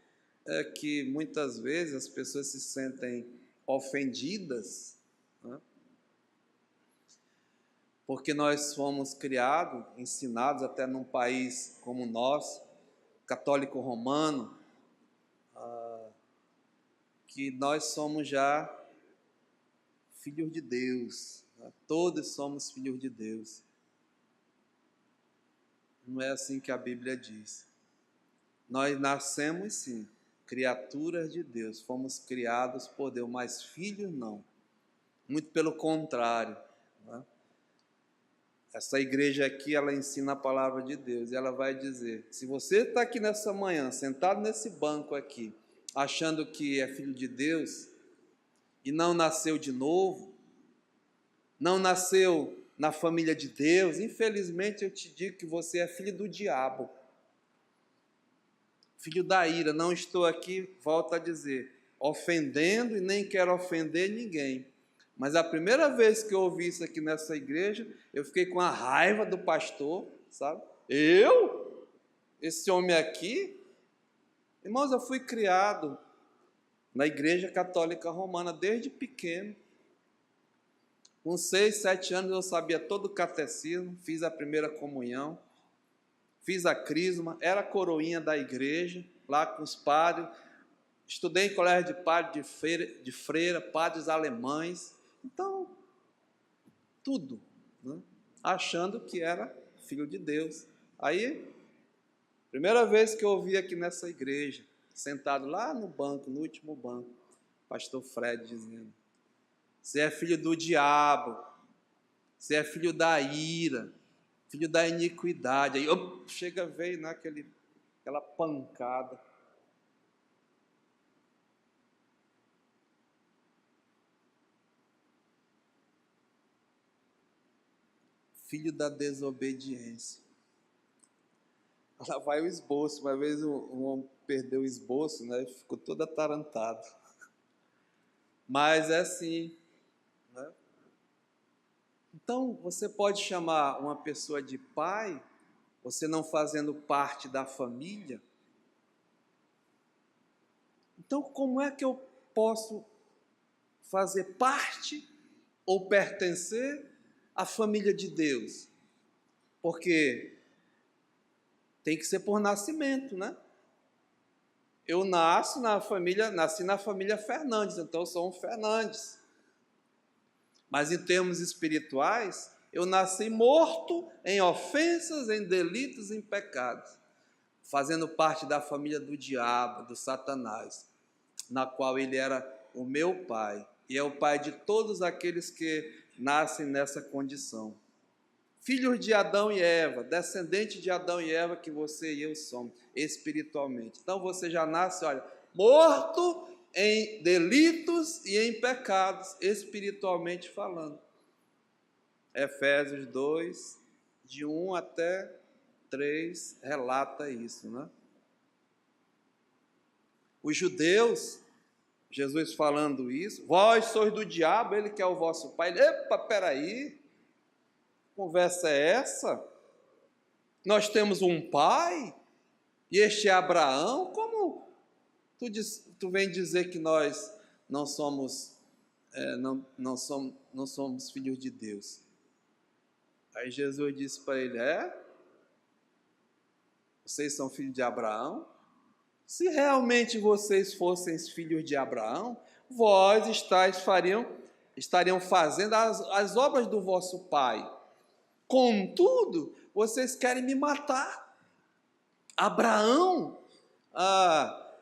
é que muitas vezes as pessoas se sentem ofendidas, né, porque nós fomos criados, ensinados até num país como o nosso, católico romano, que nós somos já filhos de Deus, né? Todos somos filhos de Deus. Não é assim que a Bíblia diz. Nós nascemos sim, criaturas de Deus, fomos criados por Deus, mas filhos não. Muito pelo contrário, né? Essa igreja aqui, ela ensina a palavra de Deus, e ela vai dizer, se você está aqui nessa manhã, sentado nesse banco aqui, achando que é filho de Deus, e não nasceu de novo, não nasceu na família de Deus, infelizmente eu te digo que você é filho do diabo, filho da ira. Não estou aqui, volto a dizer, ofendendo e nem quero ofender ninguém, mas a primeira vez que eu ouvi isso aqui nessa igreja, eu fiquei com a raiva do pastor, sabe? Eu? Esse homem aqui? Irmãos, eu fui criado na Igreja Católica Romana desde pequeno. Com 6, 7 anos eu sabia todo o catecismo, fiz a primeira comunhão, fiz a crisma, era coroinha da igreja, lá com os padres, estudei em colégio de padre, de freira, padres alemães, então, tudo, né? Achando que era filho de Deus. Aí, primeira vez que eu ouvi aqui nessa igreja, sentado lá no banco, no último banco, pastor Fred dizendo, você é filho do diabo, você é filho da ira, filho da iniquidade. Aí chega, veio aquela pancada. Filho da desobediência. Lá vai o esboço. Uma vez um homem perdeu o esboço, né? Ficou todo atarantado. Mas é assim, né? Então, você pode chamar uma pessoa de pai, você não fazendo parte da família. Então, como é que eu posso fazer parte ou pertencer à família de Deus? Porque tem que ser por nascimento, né? Eu nasci na família Fernandes, então eu sou um Fernandes. Mas em termos espirituais, eu nasci morto em ofensas, em delitos, em pecados, fazendo parte da família do diabo, do Satanás, na qual ele era o meu pai, e é o pai de todos aqueles que nascem nessa condição. Filhos de Adão e Eva, descendente de Adão e Eva, que você e eu somos, espiritualmente. Então você já nasce, olha, morto em delitos e em pecados, espiritualmente falando. Efésios 2, de 1 até 3, relata isso, né? Os judeus, Jesus falando isso, vós sois do diabo, ele que é o vosso pai. Epa, peraí, conversa é essa? Nós temos um pai, e este é Abraão. Como tu vem dizer que nós não somos não somos filhos de Deus. Aí Jesus disse para ele, vocês são filhos de Abraão? Se realmente vocês fossem filhos de Abraão, vós estariam fazendo as obras do vosso pai. Contudo, vocês querem me matar. Abraão,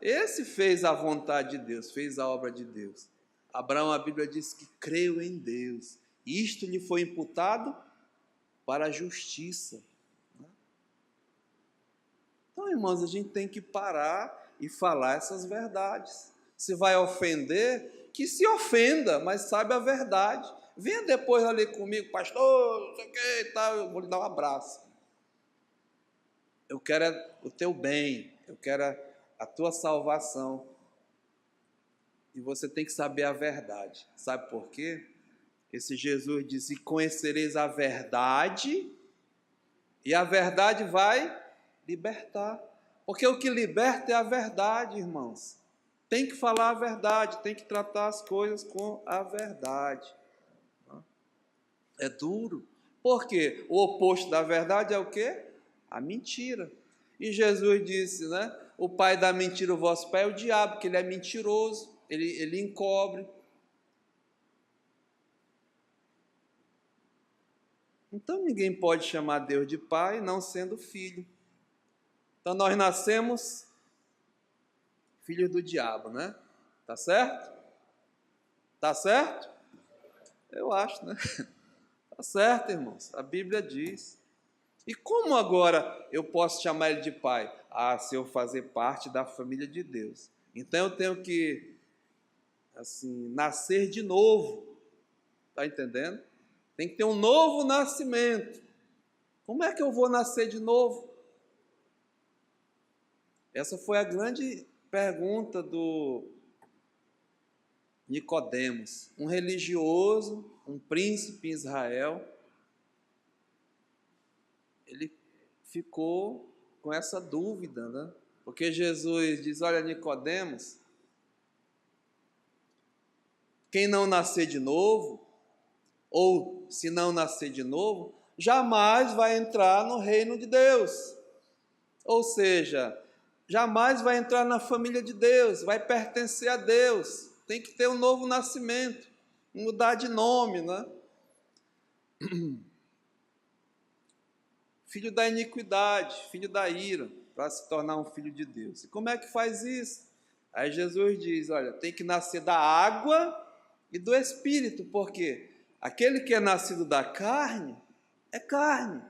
esse fez a vontade de Deus, fez a obra de Deus. Abraão, a Bíblia diz que creu em Deus. Isto lhe foi imputado para a justiça. Então, irmãos, a gente tem que parar e falar essas verdades. Se vai ofender, que se ofenda, mas sabe a verdade. Venha depois ali comigo, pastor, não sei o que e tal, eu vou lhe dar um abraço. Eu quero o teu bem, eu quero a tua salvação. E você tem que saber a verdade. Sabe por quê? Esse Jesus disse, conhecereis a verdade, e a verdade vai libertar. Porque o que liberta é a verdade, irmãos. Tem que falar a verdade, tem que tratar as coisas com a verdade. É duro. Por quê? O oposto da verdade é o quê? A mentira. E Jesus disse, o pai da mentira, o vosso pai, é o diabo, porque ele é mentiroso, ele encobre. Então ninguém pode chamar Deus de pai não sendo filho. Então nós nascemos filhos do diabo, né? Tá certo? Tá certo? Eu acho, né? Tá certo, irmãos. A Bíblia diz. E como agora eu posso chamar ele de pai? Se eu fazer parte da família de Deus. Então eu tenho que, nascer de novo. Tá entendendo? Tem que ter um novo nascimento. Como é que eu vou nascer de novo? Essa foi a grande pergunta do Nicodemos, um religioso, um príncipe em Israel. Ele ficou com essa dúvida, né? Porque Jesus diz, olha, Nicodemos, quem não nascer de novo, ou se não nascer de novo, jamais vai entrar no reino de Deus. Ou seja, jamais vai entrar na família de Deus, vai pertencer a Deus. Tem que ter um novo nascimento, mudar de nome, né? Filho da iniquidade, filho da ira, para se tornar um filho de Deus. E como é que faz isso? Aí Jesus diz, olha, tem que nascer da água e do Espírito, porque aquele que é nascido da carne, é carne.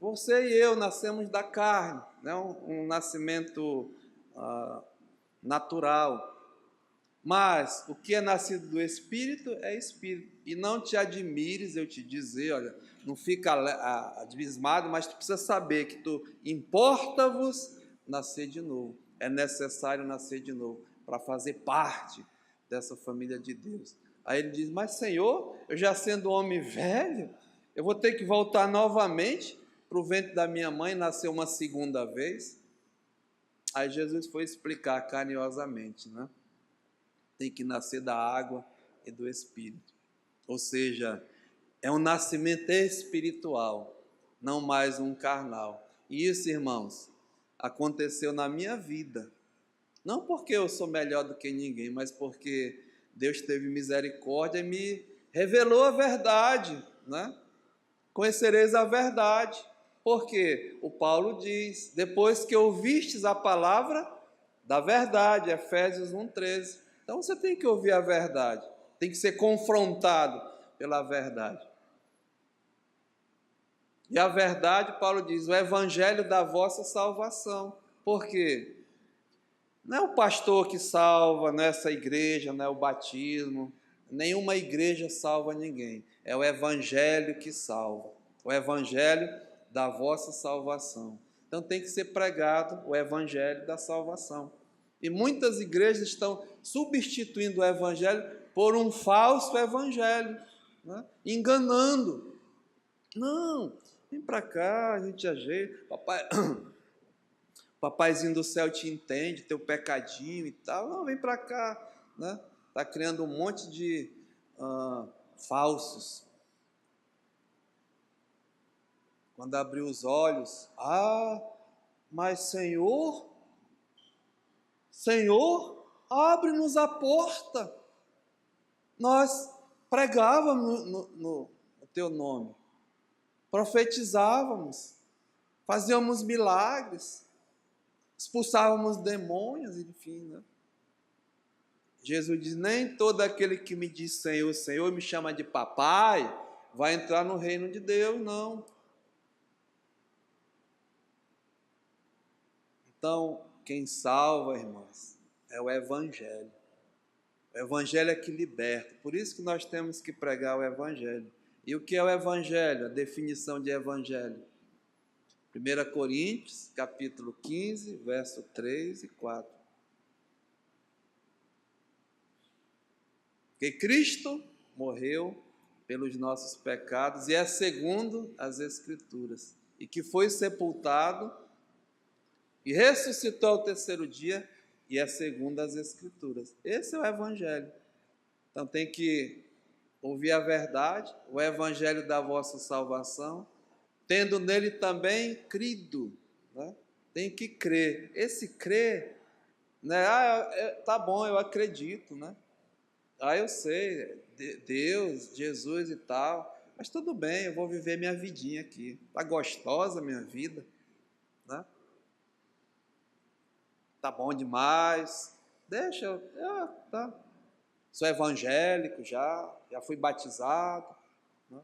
Você e eu nascemos da carne, né? Um nascimento natural. Mas o que é nascido do Espírito é Espírito. E não te admires eu te dizer, olha, não fica abismado, mas tu precisa saber que importa-vos nascer de novo. É necessário nascer de novo para fazer parte dessa família de Deus. Aí ele diz, mas Senhor, eu já sendo homem velho, eu vou ter que voltar novamente para o ventre da minha mãe e nascer uma segunda vez? Aí Jesus foi explicar carinhosamente, né? Tem que nascer da água e do Espírito. Ou seja, é um nascimento espiritual, não mais um carnal. E isso, irmãos, aconteceu na minha vida. Não porque eu sou melhor do que ninguém, mas porque Deus teve misericórdia e me revelou a verdade, né? Conhecereis a verdade. Porque o Paulo diz, depois que ouvistes a palavra da verdade, Efésios 1,13. Então você tem que ouvir a verdade, tem que ser confrontado pela verdade. E a verdade, Paulo diz, o evangelho da vossa salvação. Por quê? Não é o pastor que salva, não é essa igreja, não é o batismo, nenhuma igreja salva ninguém. É o evangelho que salva, o evangelho da vossa salvação. Então tem que ser pregado o evangelho da salvação. E muitas igrejas estão substituindo o evangelho por um falso evangelho, né? Enganando. Não, vem para cá, a gente ajeita, papaizinho do céu te entende, teu pecadinho e tal. Não, vem para cá, né? está criando um monte de falsos. Quando abriu os olhos, mas Senhor, abre-nos a porta. Nós pregávamos no teu nome, profetizávamos, fazíamos milagres, expulsávamos demônios, enfim, né? Jesus diz: nem todo aquele que me diz Senhor, Senhor, me chama de papai, vai entrar no reino de Deus, não. Então, quem salva, irmãos, é o Evangelho. O Evangelho é que liberta. Por isso que nós temos que pregar o Evangelho. E o que é o Evangelho? A definição de Evangelho. 1 Coríntios, capítulo 15, verso 3 e 4. Que Cristo morreu pelos nossos pecados e é segundo as Escrituras, e que foi sepultado e ressuscitou ao terceiro dia e é segundo as Escrituras. Esse é o Evangelho. Então tem que ouvir a verdade, o Evangelho da vossa salvação, tendo nele também crido, né? Tem que crer. Esse crer, né? Tá bom, eu acredito, né? Eu sei, Deus, Jesus e tal, mas tudo bem, eu vou viver minha vidinha aqui. Tá gostosa a minha vida, né? Tá bom demais. Deixa, tá. Sou evangélico já fui batizado, né?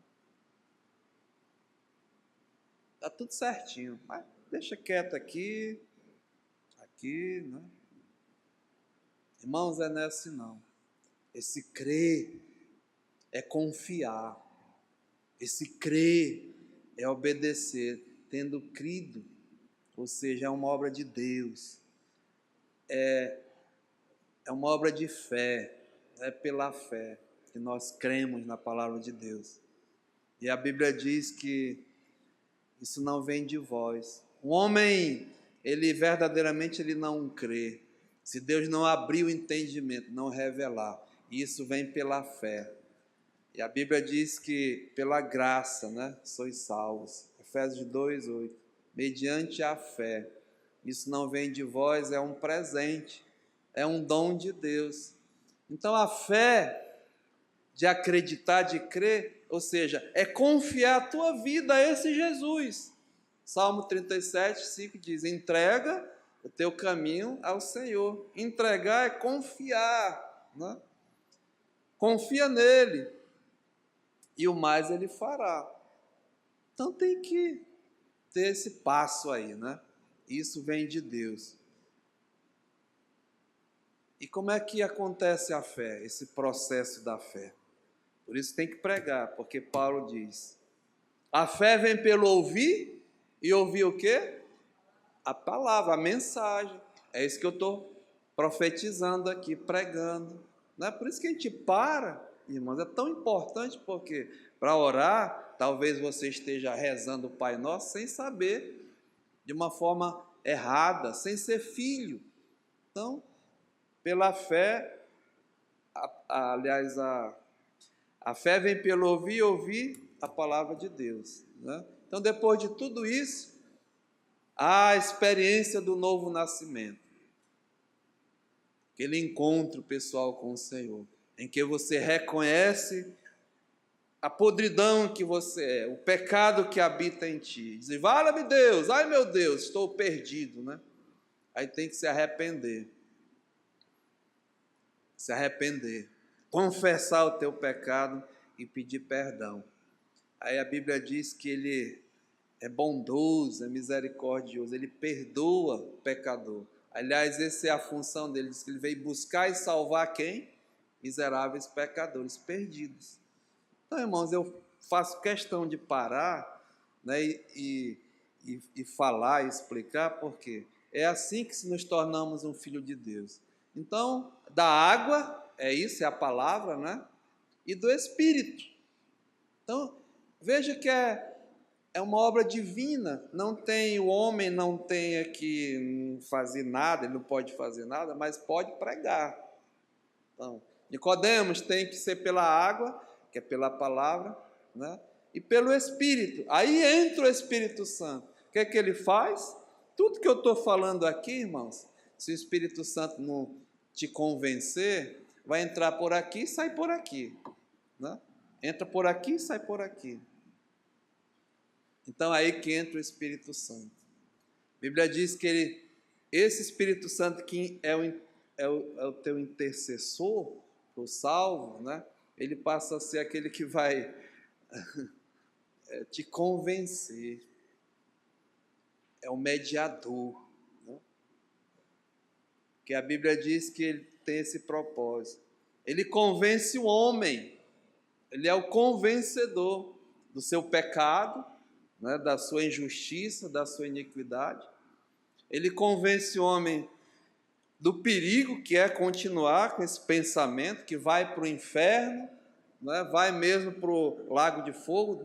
Tá tudo certinho, mas deixa quieto aqui, né? Irmãos, não é assim não. Esse crer é confiar. Esse crer é obedecer, tendo crido, ou seja, é uma obra de Deus. É uma obra de fé, é pela fé que nós cremos na palavra de Deus. E a Bíblia diz que isso não vem de vós. O homem, ele verdadeiramente não crê. Se Deus não abrir o entendimento, não revelar, isso vem pela fé. E a Bíblia diz que pela graça, né, sois salvos. Efésios 2:8. Mediante a fé. Isso não vem de vós, é um presente, é um dom de Deus. Então a fé de acreditar, de crer, ou seja, é confiar a tua vida a esse Jesus. Salmo 37:5 diz: entrega o teu caminho ao Senhor. Entregar é confiar, né? Confia nele e o mais ele fará. Então tem que ter esse passo aí, né? Isso vem de Deus. E como é que acontece a fé, esse processo da fé? Por isso tem que pregar, porque Paulo diz: a fé vem pelo ouvir, e ouvir o quê? A palavra, a mensagem. É isso que eu estou profetizando aqui, pregando. Não é por isso que a gente para, irmãos, é tão importante, porque para orar, talvez você esteja rezando o Pai Nosso sem saber, de uma forma errada, sem ser filho. Então, pela fé, aliás, a fé vem pelo ouvir e ouvir a palavra de Deus, né? Então, depois de tudo isso, há a experiência do novo nascimento. Aquele encontro pessoal com o Senhor, em que você reconhece a podridão que você é, o pecado que habita em ti. Diz: vala-me Deus, ai meu Deus, estou perdido, né? Aí tem que se arrepender. Se arrepender. Confessar o teu pecado e pedir perdão. Aí a Bíblia diz que ele é bondoso, é misericordioso, ele perdoa o pecador. Aliás, essa é a função dele, diz que ele veio buscar e salvar quem? Miseráveis pecadores, perdidos. Então, irmãos, eu faço questão de parar, né, e falar e explicar, porque é assim que nos tornamos um filho de Deus. Então, da água, é isso, é a palavra, né? E do Espírito. Então, veja que é uma obra divina. Não tem, o homem não tem que fazer nada, ele não pode fazer nada, mas pode pregar. Então, Nicodemos tem que ser pela água, que é pela palavra, né? E pelo Espírito. Aí entra o Espírito Santo. O que é que ele faz? Tudo que eu estou falando aqui, irmãos, se o Espírito Santo não te convencer, vai entrar por aqui e sai por aqui, né? Entra por aqui e sai por aqui. Então aí que entra o Espírito Santo. A Bíblia diz que esse Espírito Santo que é o teu intercessor, o salvo, né? Ele passa a ser aquele que vai te convencer. É o mediador, né? Que a Bíblia diz que ele tem esse propósito. Ele convence o homem. Ele é o convencedor do seu pecado, né? Da sua injustiça, da sua iniquidade. Ele convence o homem do perigo que é continuar com esse pensamento, que vai para o inferno, né? Vai mesmo para o lago de fogo,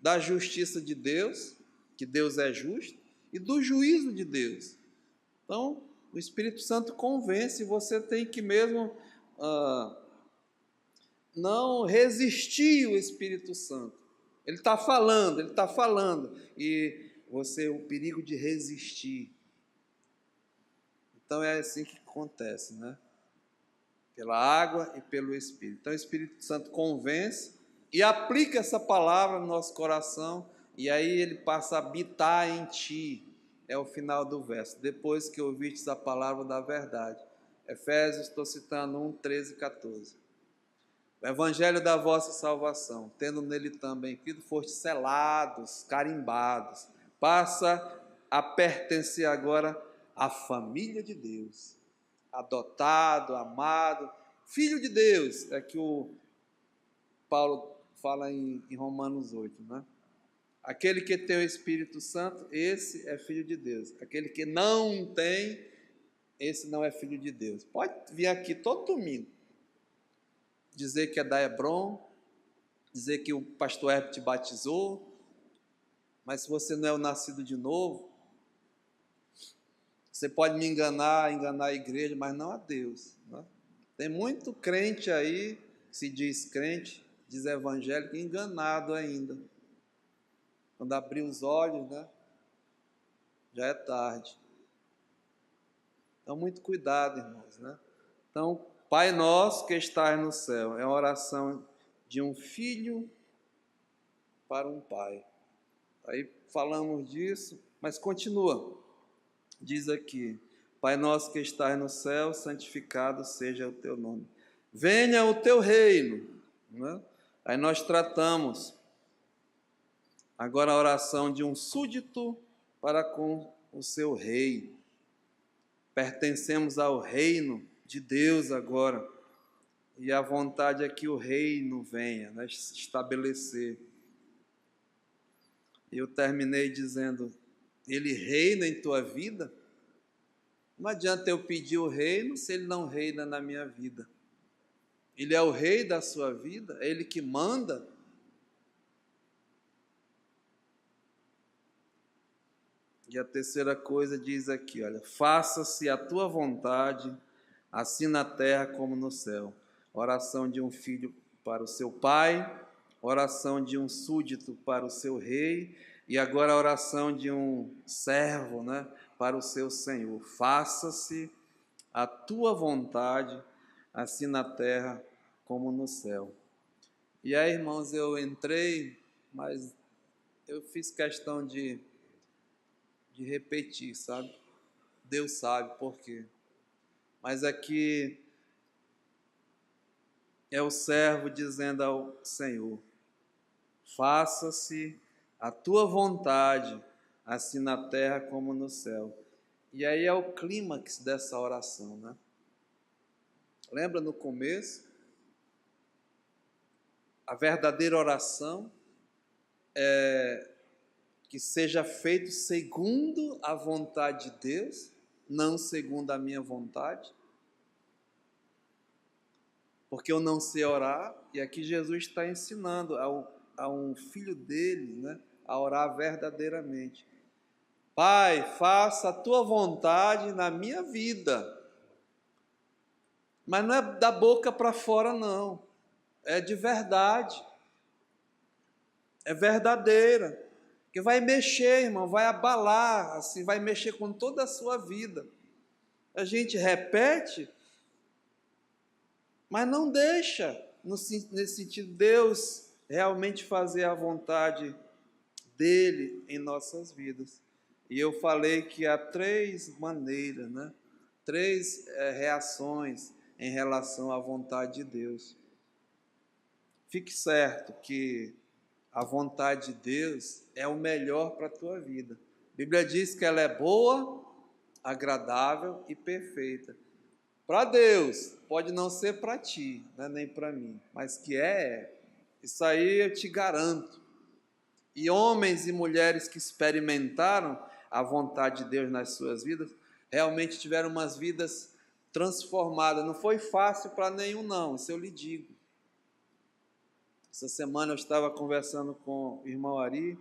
da justiça de Deus, que Deus é justo, e do juízo de Deus. Então, o Espírito Santo convence, você tem que mesmo não resistir ao Espírito Santo. Ele está falando, e você, o perigo de resistir. Então é assim que acontece, né? Pela água e pelo Espírito. Então o Espírito Santo convence e aplica essa palavra no nosso coração, e aí ele passa a habitar em ti. É o final do verso. Depois que ouvistes a palavra da verdade. Efésios, estou citando 1, 13 e 14. O evangelho da vossa salvação, tendo nele também crido, fostes selados, carimbados. Passa a pertencer agora à família de Deus. Adotado, amado, filho de Deus. É que o Paulo fala em Romanos 8, né? Aquele que tem o Espírito Santo, esse é filho de Deus. Aquele que não tem, esse não é filho de Deus. Pode vir aqui todo domingo, dizer que é da Hebron, dizer que o pastor Herbert te batizou, mas se você não é o nascido de novo, você pode me enganar a igreja, mas não a Deus, né? Tem muito crente aí, que se diz crente, diz evangélico, enganado ainda. Quando abrir os olhos, né, já é tarde. Então, muito cuidado, irmãos, né? Então, Pai nosso que estás no céu, é uma oração de um filho para um pai. Aí falamos disso, mas continua. Diz aqui: Pai nosso que estás no céu, santificado seja o teu nome. Venha o teu reino, né? Aí nós tratamos agora a oração de um súdito para com o seu rei. Pertencemos ao reino de Deus agora. E a vontade é que o reino venha, né, se estabelecer. Eu terminei dizendo: ele reina em tua vida? Não adianta eu pedir o reino se ele não reina na minha vida. Ele é o rei da sua vida, é ele que manda. E a terceira coisa diz aqui, olha: faça-se a tua vontade, assim na terra como no céu. Oração de um filho para o seu pai, oração de um súdito para o seu rei, e agora a oração de um servo, né, para o seu senhor. Faça-se a tua vontade, assim na terra como no céu. E aí, irmãos, eu entrei, mas eu fiz questão de repetir, sabe? Deus sabe por quê. Mas aqui é o servo dizendo ao Senhor: faça-se a tua vontade, assim na terra como no céu. E aí é o clímax dessa oração, né? Lembra no começo? A verdadeira oração é que seja feito segundo a vontade de Deus, não segundo a minha vontade. Porque eu não sei orar, e aqui Jesus está ensinando a um filho dele, né, a orar verdadeiramente. Pai, faça a tua vontade na minha vida. Mas não é da boca para fora, não. É de verdade. É verdadeira. Que vai mexer, irmão, vai abalar, assim, vai mexer com toda a sua vida. A gente repete, mas não deixa, nesse sentido, Deus realmente fazer a vontade dele em nossas vidas. E eu falei que há três maneiras, né? Três reações em relação à vontade de Deus. Fique certo que a vontade de Deus é o melhor para a tua vida. A Bíblia diz que ela é boa, agradável e perfeita. Para Deus, pode não ser para ti, né, nem para mim, mas que é. Isso aí eu te garanto. E homens e mulheres que experimentaram a vontade de Deus nas suas vidas, realmente tiveram umas vidas transformadas. Não foi fácil para nenhum, não, isso eu lhe digo. Essa semana eu estava conversando com o irmão Ari,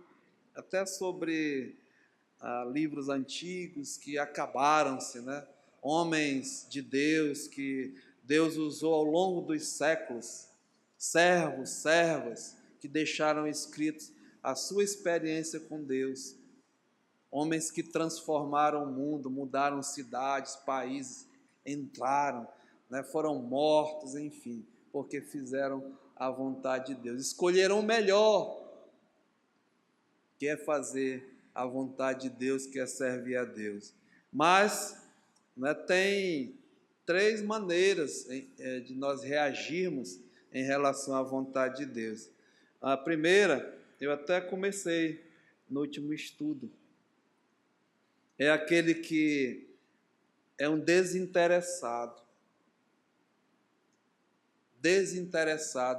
até sobre livros antigos que acabaram-se, né? Homens de Deus que Deus usou ao longo dos séculos, servos, servas, que deixaram escritos a sua experiência com Deus. Homens que transformaram o mundo, mudaram cidades, países, entraram, né? Foram mortos, enfim, porque fizeram a vontade de Deus. Escolheram o melhor, que é fazer a vontade de Deus, que é servir a Deus. Mas, né, tem três maneiras de nós reagirmos em relação à vontade de Deus. A primeira, eu até comecei no último estudo, é aquele que é um desinteressado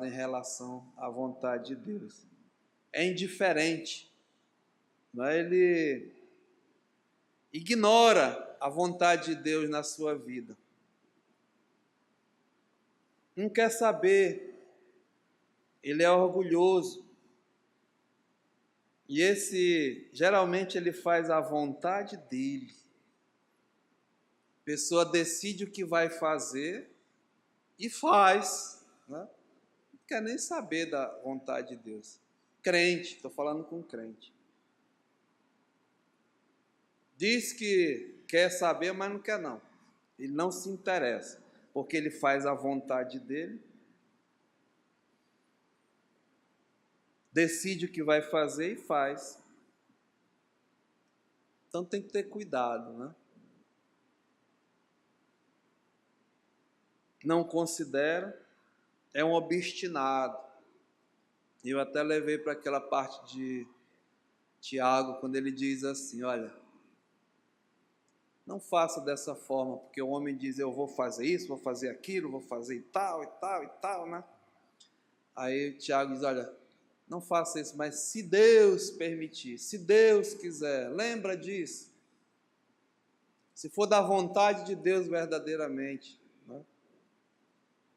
em relação à vontade de Deus. É indiferente, não é? Ele ignora a vontade de Deus na sua vida. Não quer saber. Ele é orgulhoso. E geralmente ele faz a vontade dele. A pessoa decide o que vai fazer e faz, né? Não quer nem saber da vontade de Deus. Crente, estou falando com crente. Diz que quer saber, mas não quer não. Ele não se interessa, porque ele faz a vontade dele, decide o que vai fazer e faz. Então tem que ter cuidado, né? Não considera, é um obstinado. Eu até levei para aquela parte de Tiago, quando ele diz assim, olha, não faça dessa forma, porque o homem diz, eu vou fazer isso, vou fazer aquilo, vou fazer e tal, e tal, e tal, né? Aí Tiago diz, olha, não faça isso, mas se Deus permitir, se Deus quiser, lembra disso. Se for da vontade de Deus verdadeiramente, né?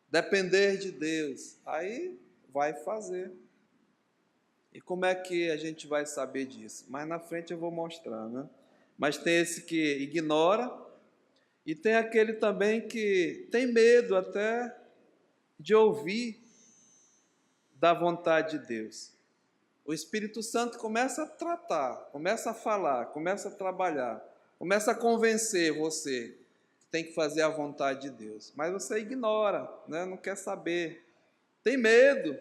Depender de Deus, aí vai fazer. E como é que a gente vai saber disso? Mais na frente eu vou mostrar, né? Mas tem esse que ignora, e tem aquele também que tem medo até de ouvir da vontade de Deus. O Espírito Santo começa a tratar, começa a falar, começa a trabalhar, começa a convencer você que tem que fazer a vontade de Deus. Mas você ignora, né? Não quer saber, tem medo.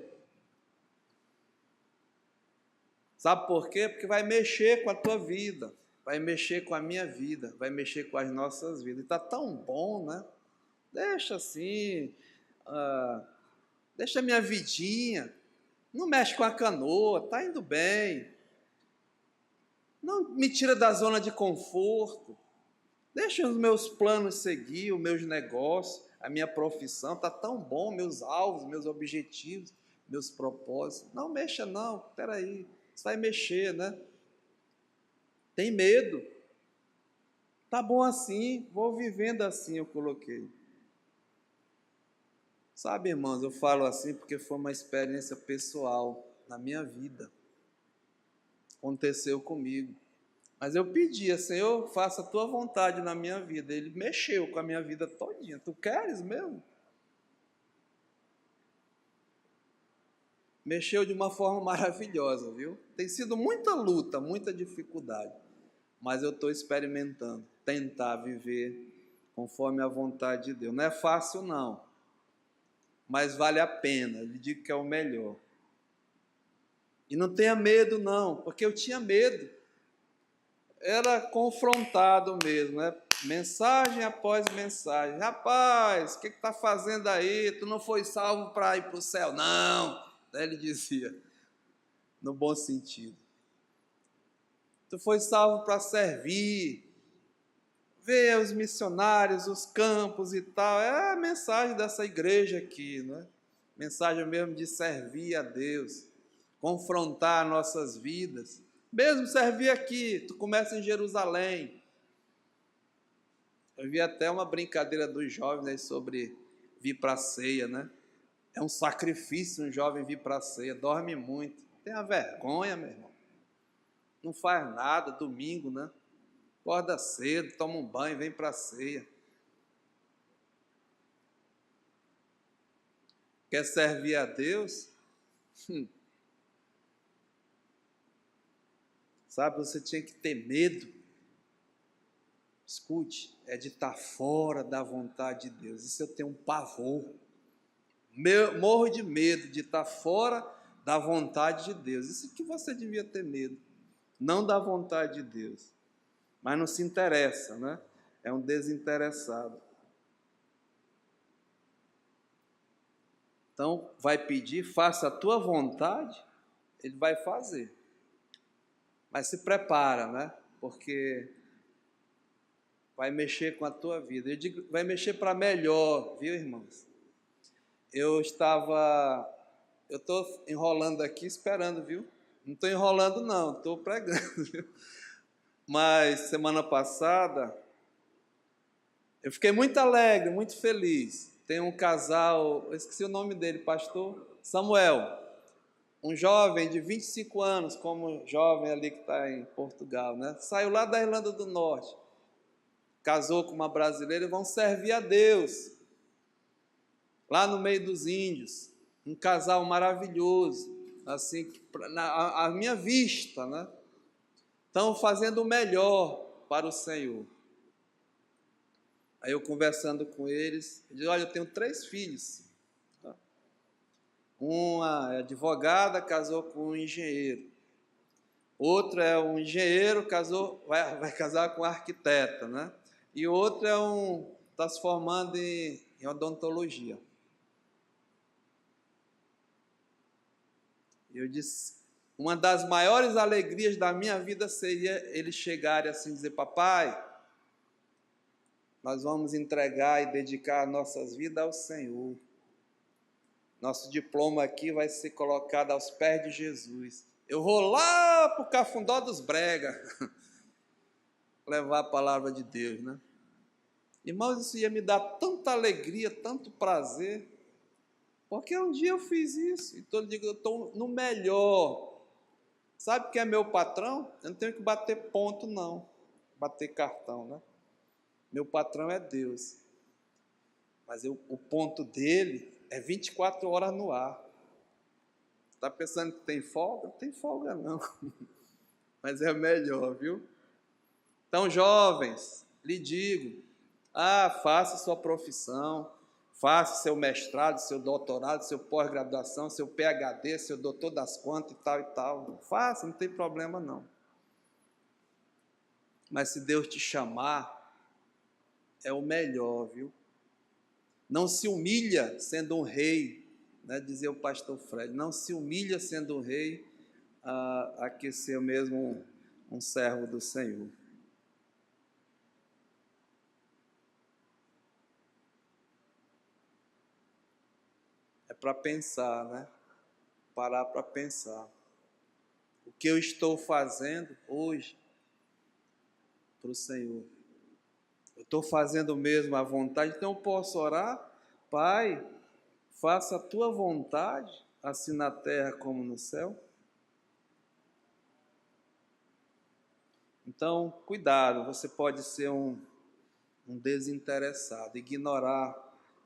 Sabe por quê? Porque vai mexer com a tua vida, vai mexer com a minha vida, vai mexer com as nossas vidas. E está tão bom, né? Deixa assim, deixa a minha vidinha, não mexe com a canoa, está indo bem. Não me tira da zona de conforto. Deixa os meus planos seguir, os meus negócios, a minha profissão, está tão bom, meus alvos, meus objetivos, meus propósitos. Não mexa não, espera aí, você vai mexer, né? Tem medo. Tá bom assim, vou vivendo assim, eu coloquei. Sabe, irmãos, eu falo assim porque foi uma experiência pessoal na minha vida. Aconteceu comigo. Mas eu pedia, Senhor, faça a tua vontade na minha vida. Ele mexeu com a minha vida todinha. Tu queres mesmo? mexeu de uma forma maravilhosa, viu? Tem sido muita luta, muita dificuldade, mas eu estou experimentando, tentar viver conforme a vontade de Deus. Não é fácil, não, mas vale a pena, eu lhe digo que é o melhor. E não tenha medo, não, porque eu tinha medo. Era confrontado mesmo, né? Mensagem após mensagem. Rapaz, o que está fazendo aí? Tu não foi salvo para ir para o céu? Não, ele dizia, no bom sentido. Tu foi salvo para servir, ver os missionários, os campos e tal. É a mensagem dessa igreja aqui, né? Mensagem mesmo de servir a Deus, confrontar nossas vidas. Mesmo servir aqui, tu começa em Jerusalém. Eu vi até uma brincadeira dos jovens aí sobre vir para a ceia, né? É um sacrifício um jovem vir para a ceia, dorme muito. Tenha vergonha, meu irmão. Não faz nada, domingo, né? Acorda cedo, toma um banho, vem para a ceia. Quer servir a Deus? Sabe, você tinha que ter medo. Escute, é de estar fora da vontade de Deus. Isso eu tenho um pavor. Morro de medo de estar fora da vontade de Deus. Isso que você devia ter medo. Não da vontade de Deus. Mas não se interessa, né? É um desinteressado. Então, vai pedir, faça a tua vontade, ele vai fazer. Mas se prepara, né? Porque vai mexer com a tua vida. Eu digo, vai mexer para melhor, viu, irmãos? Eu estou enrolando aqui, esperando, viu? Não estou enrolando, não, estou pregando, viu? Mas semana passada, eu fiquei muito alegre, muito feliz. Tem um casal, eu esqueci o nome dele, pastor Samuel, um jovem de 25 anos, como jovem ali que está em Portugal, né? Saiu lá da Irlanda do Norte, casou com uma brasileira e vão servir a Deus, lá no meio dos índios, um casal maravilhoso, assim, à minha vista, né? Estão fazendo o melhor para o Senhor. Aí eu conversando com eles, eu disse, olha, eu tenho 3 filhos. Uma é advogada, casou com um engenheiro. Outro é um engenheiro, vai casar com um arquiteta, né? E outro está se formando em odontologia. Eu disse, uma das maiores alegrias da minha vida seria eles chegarem assim e dizer, papai, nós vamos entregar e dedicar nossas vidas ao Senhor. Nosso diploma aqui vai ser colocado aos pés de Jesus. Eu vou lá para o Cafundó dos Brega levar a palavra de Deus, né? Irmãos, isso ia me dar tanta alegria, tanto prazer, porque um dia eu fiz isso, então eu digo, eu estou no melhor. Sabe quem é meu patrão? Eu não tenho que bater ponto, não, bater cartão, né? Meu patrão é Deus, mas o ponto dele é 24 horas no ar. Está pensando que tem folga? Não tem folga, não. Mas é melhor, viu? Então, jovens, lhe digo, faça sua profissão, faça seu mestrado, seu doutorado, seu pós-graduação, seu PhD, seu doutor das quantas e tal e tal. Faça, não tem problema, não. Mas se Deus te chamar, é o melhor, viu? Não se humilha sendo um rei, né, dizia o pastor Fred, não se humilha sendo um rei a que ser mesmo um servo do Senhor. É para pensar, né? Parar para pensar. O que eu estou fazendo hoje para o Senhor? Eu estou fazendo mesmo a vontade, então eu posso orar, Pai, faça a tua vontade, assim na terra como no céu. Então, cuidado, você pode ser um desinteressado, ignorar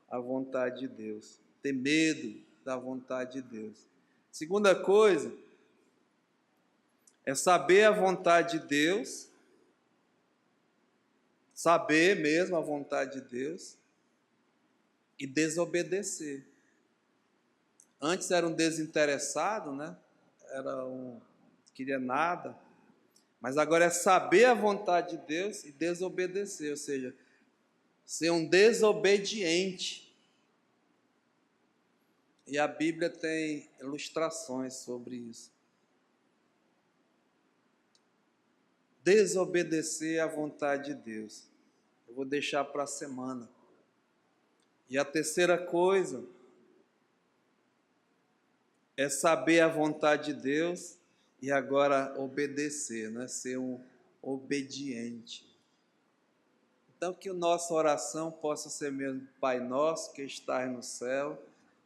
a vontade de Deus, ter medo da vontade de Deus. Segunda coisa é saber a vontade de Deus, saber mesmo a vontade de Deus e desobedecer. Antes era um desinteressado, né? Não queria nada, mas agora é saber a vontade de Deus e desobedecer, ou seja, ser um desobediente. E a Bíblia tem ilustrações sobre isso. Desobedecer à vontade de Deus. Eu vou deixar para a semana. E a terceira coisa é saber a vontade de Deus e agora obedecer, né? Ser um obediente. Então, que a nossa oração possa ser mesmo: Pai nosso que estás no céu,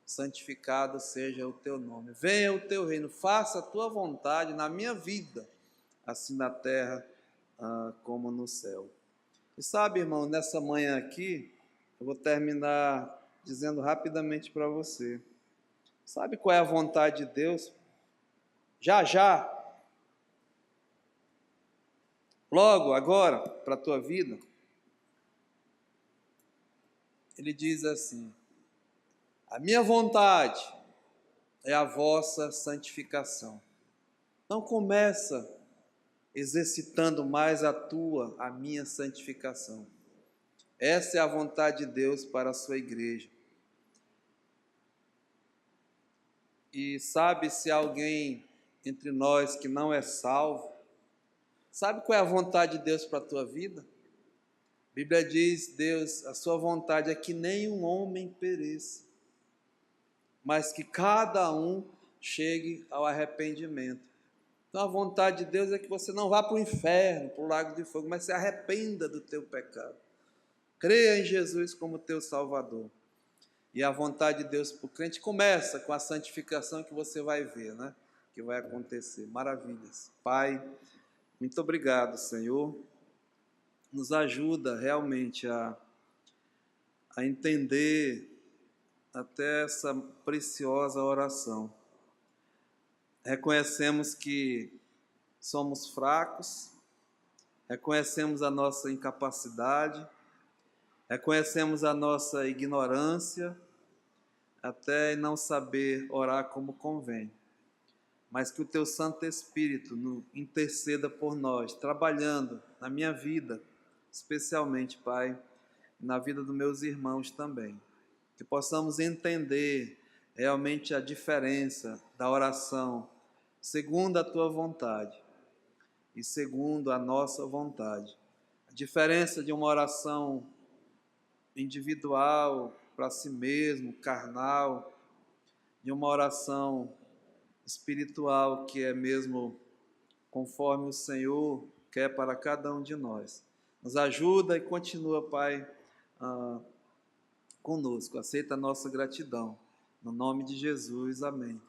santificado seja o teu nome. Venha o teu reino, faça a tua vontade na minha vida, assim na terra como no céu. E sabe, irmão, nessa manhã aqui, eu vou terminar dizendo rapidamente para você. Sabe qual é a vontade de Deus? Já, logo, agora, para a tua vida. Ele diz assim: a minha vontade é a vossa santificação. Então começa exercitando mais a minha santificação. Essa é a vontade de Deus para a sua igreja. E sabe, se alguém entre nós que não é salvo, sabe qual é a vontade de Deus para a tua vida? A Bíblia diz: Deus, a sua vontade é que nenhum homem pereça, mas que cada um chegue ao arrependimento. Então a vontade de Deus é que você não vá para o inferno, para o lago de fogo, mas se arrependa do teu pecado. Creia em Jesus como teu Salvador. E a vontade de Deus para o crente começa com a santificação que você vai ver, né? Que vai acontecer. Maravilhas. Pai, muito obrigado, Senhor. Nos ajuda realmente a entender até essa preciosa oração. Reconhecemos que somos fracos, reconhecemos a nossa incapacidade, reconhecemos a nossa ignorância, até em não saber orar como convém. Mas que o Teu Santo Espírito interceda por nós, trabalhando na minha vida, especialmente, Pai, na vida dos meus irmãos também. Que possamos entender realmente a diferença da oração segundo a Tua vontade e segundo a nossa vontade. A diferença de uma oração individual, para si mesmo, carnal, de uma oração espiritual que é mesmo conforme o Senhor quer para cada um de nós. Nos ajuda e continua, Pai, conosco. Aceita a nossa gratidão. No nome de Jesus, amém.